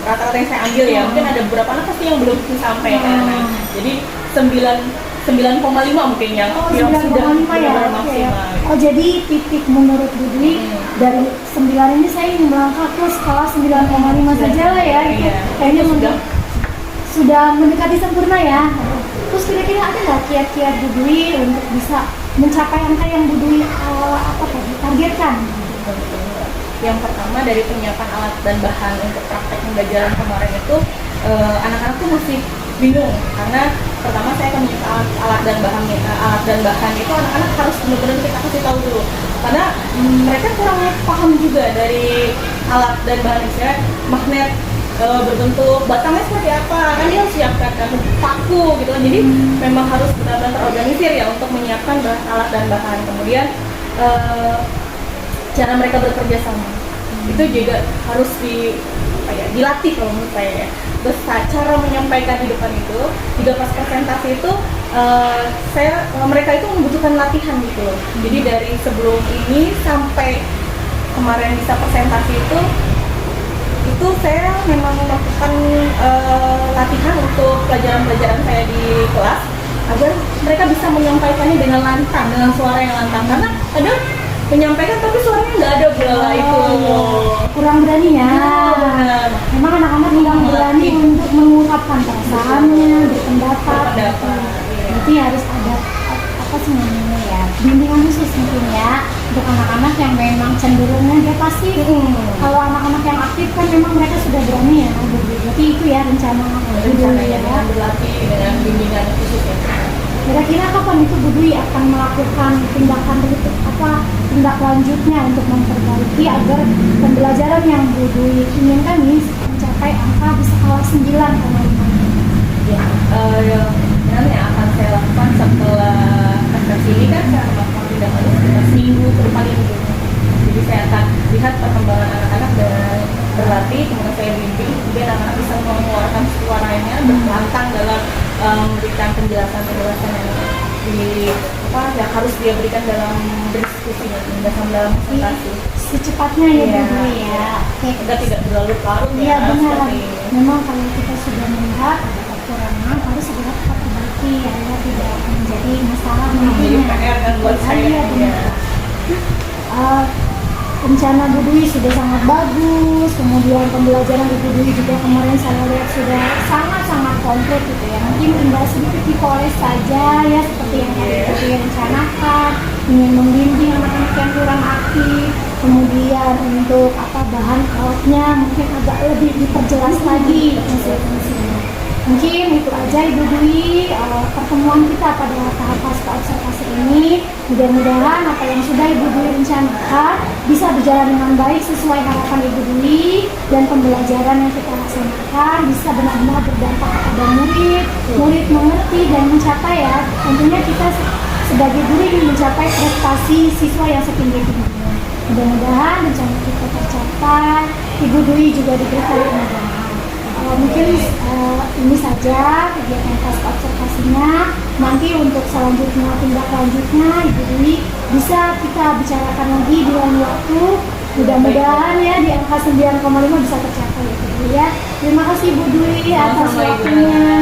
rata-rata yang saya ambil ya, mungkin ada beberapa anak pasti yang belum sampai kan. Jadi 9,5 mungkin yang sudah 9,5 ya. maksimal. Oh jadi titik menurut Bu Dwi dari 9 ini saya ingin melangkah ke skala 9,5 saja lah ya. Itu kayaknya sudah mendekati sempurna ya. Terus kira-kira ada nggak kiat-kiat Bu Dwi untuk bisa mencapai angka yang Bu Dwi targetkan? Yang pertama dari penyiapan alat dan bahan untuk praktek pembelajaran kemarin itu anak-anak tuh masih bingung karena pertama saya akan menyiapkan alat dan bahan itu anak-anak harus benar-benar kita kasih tahu dulu karena mereka kurang paham juga dari alat dan bahan misalnya magnet berbentuk batangnya seperti apa kan dia harus siapkan kan paku gitu kan, jadi memang harus benar-benar terorganisir ya untuk menyiapkan alat dan bahan. Kemudian cara mereka bekerja sama itu juga harus dilatih kalau menurut saya ya. Terus cara menyampaikan di depan itu juga pas presentasi itu mereka itu membutuhkan latihan gitu loh. Jadi dari sebelum ini sampai kemarin bisa presentasi itu saya memang melakukan latihan untuk pelajaran-pelajaran saya di kelas agar mereka bisa menyampaikannya dengan lantang, dengan suara yang lantang karena ada menyampaikan tapi suaranya nggak ada bola itu kurang berani ya. Memang anak-anak kurang berani untuk mengungkapkan perasaannya, berpendapat. Berarti harus ada apa sih namanya ya, bimbingan khusus mungkin ya untuk anak-anak yang memang cenderungnya dia pasif. Kalau anak-anak yang aktif kan memang mereka sudah berani ya. Berarti itu ya rencana dengan berlatih dengan bimbingan khusus ya. Kira-kira kapan itu Bu Dwi akan melakukan tindak lanjutnya untuk memperbaiki agar pembelajaran yang Bu Dwi inginkan ini mencapai angka bisa kelas 9,5. Ya, yang akan saya lakukan setelah prestasi ini kan saya akan melakukan tindak lanjut sekitar seminggu ke depan ini. Jadi saya akan lihat perkembangan anak-anak dan berlatih, kemudian saya bimbing, kemudian anak-anak bisa mengeluarkan suaranya berlantang dalam memberikan penjelasan yang harus dia berikan dalam berdiskusi dalam presentasi. Secepatnya ya Iya. Bu Dwi ya. Oke. Agar tidak berlalu larut Iya benar. seperti ini. Memang kalau kita sudah melihat ada kekurangan harus segera kita perbaiki agar tidak menjadi masalah Jadi nantinya. PR kan buat saya. Iya benar. Rencana Bu Dwi sudah sangat bagus, kemudian pembelajaran di Bu Dwi juga kemarin saya lihat sudah sangat-sangat komplit gitu ya. Mungkin tinggal sedikit dipoles saja ya seperti yang tadi Bu Dwi rencanakan, ingin membimbing anak-anak yang kurang aktif, kemudian untuk bahan outnya mungkin agak lebih diperjelas lagi fungsi-fungsinya. Mungkin itu aja Ibu Dwi pertemuan kita pada tahap pasca observasi ini. Mudah-mudahan apa yang sudah Ibu Dwi rencanakan bisa berjalan dengan baik sesuai harapan Ibu Dwi, dan pembelajaran yang kita laksanakan bisa benar-benar berdampak kepada murid mengerti dan mencapai ya. Tentunya kita sebagai guru ingin mencapai prestasi siswa yang setinggi-tingginya. Mudah-mudahan rencana kita tercapai, Ibu Dwi juga diberikan kemudahan. Mungkin ini saja kegiatan pasca observasinya. Nanti untuk selanjutnya tindak lanjutnya Ibu Dwi bisa kita bicarakan lagi di lain waktu. Mudah-mudahan ya di angka 9,5 bisa tercapai ya Bu Dwi ya. Terima kasih Bu Dwi atas Sama-sama, Ibu. waktunya.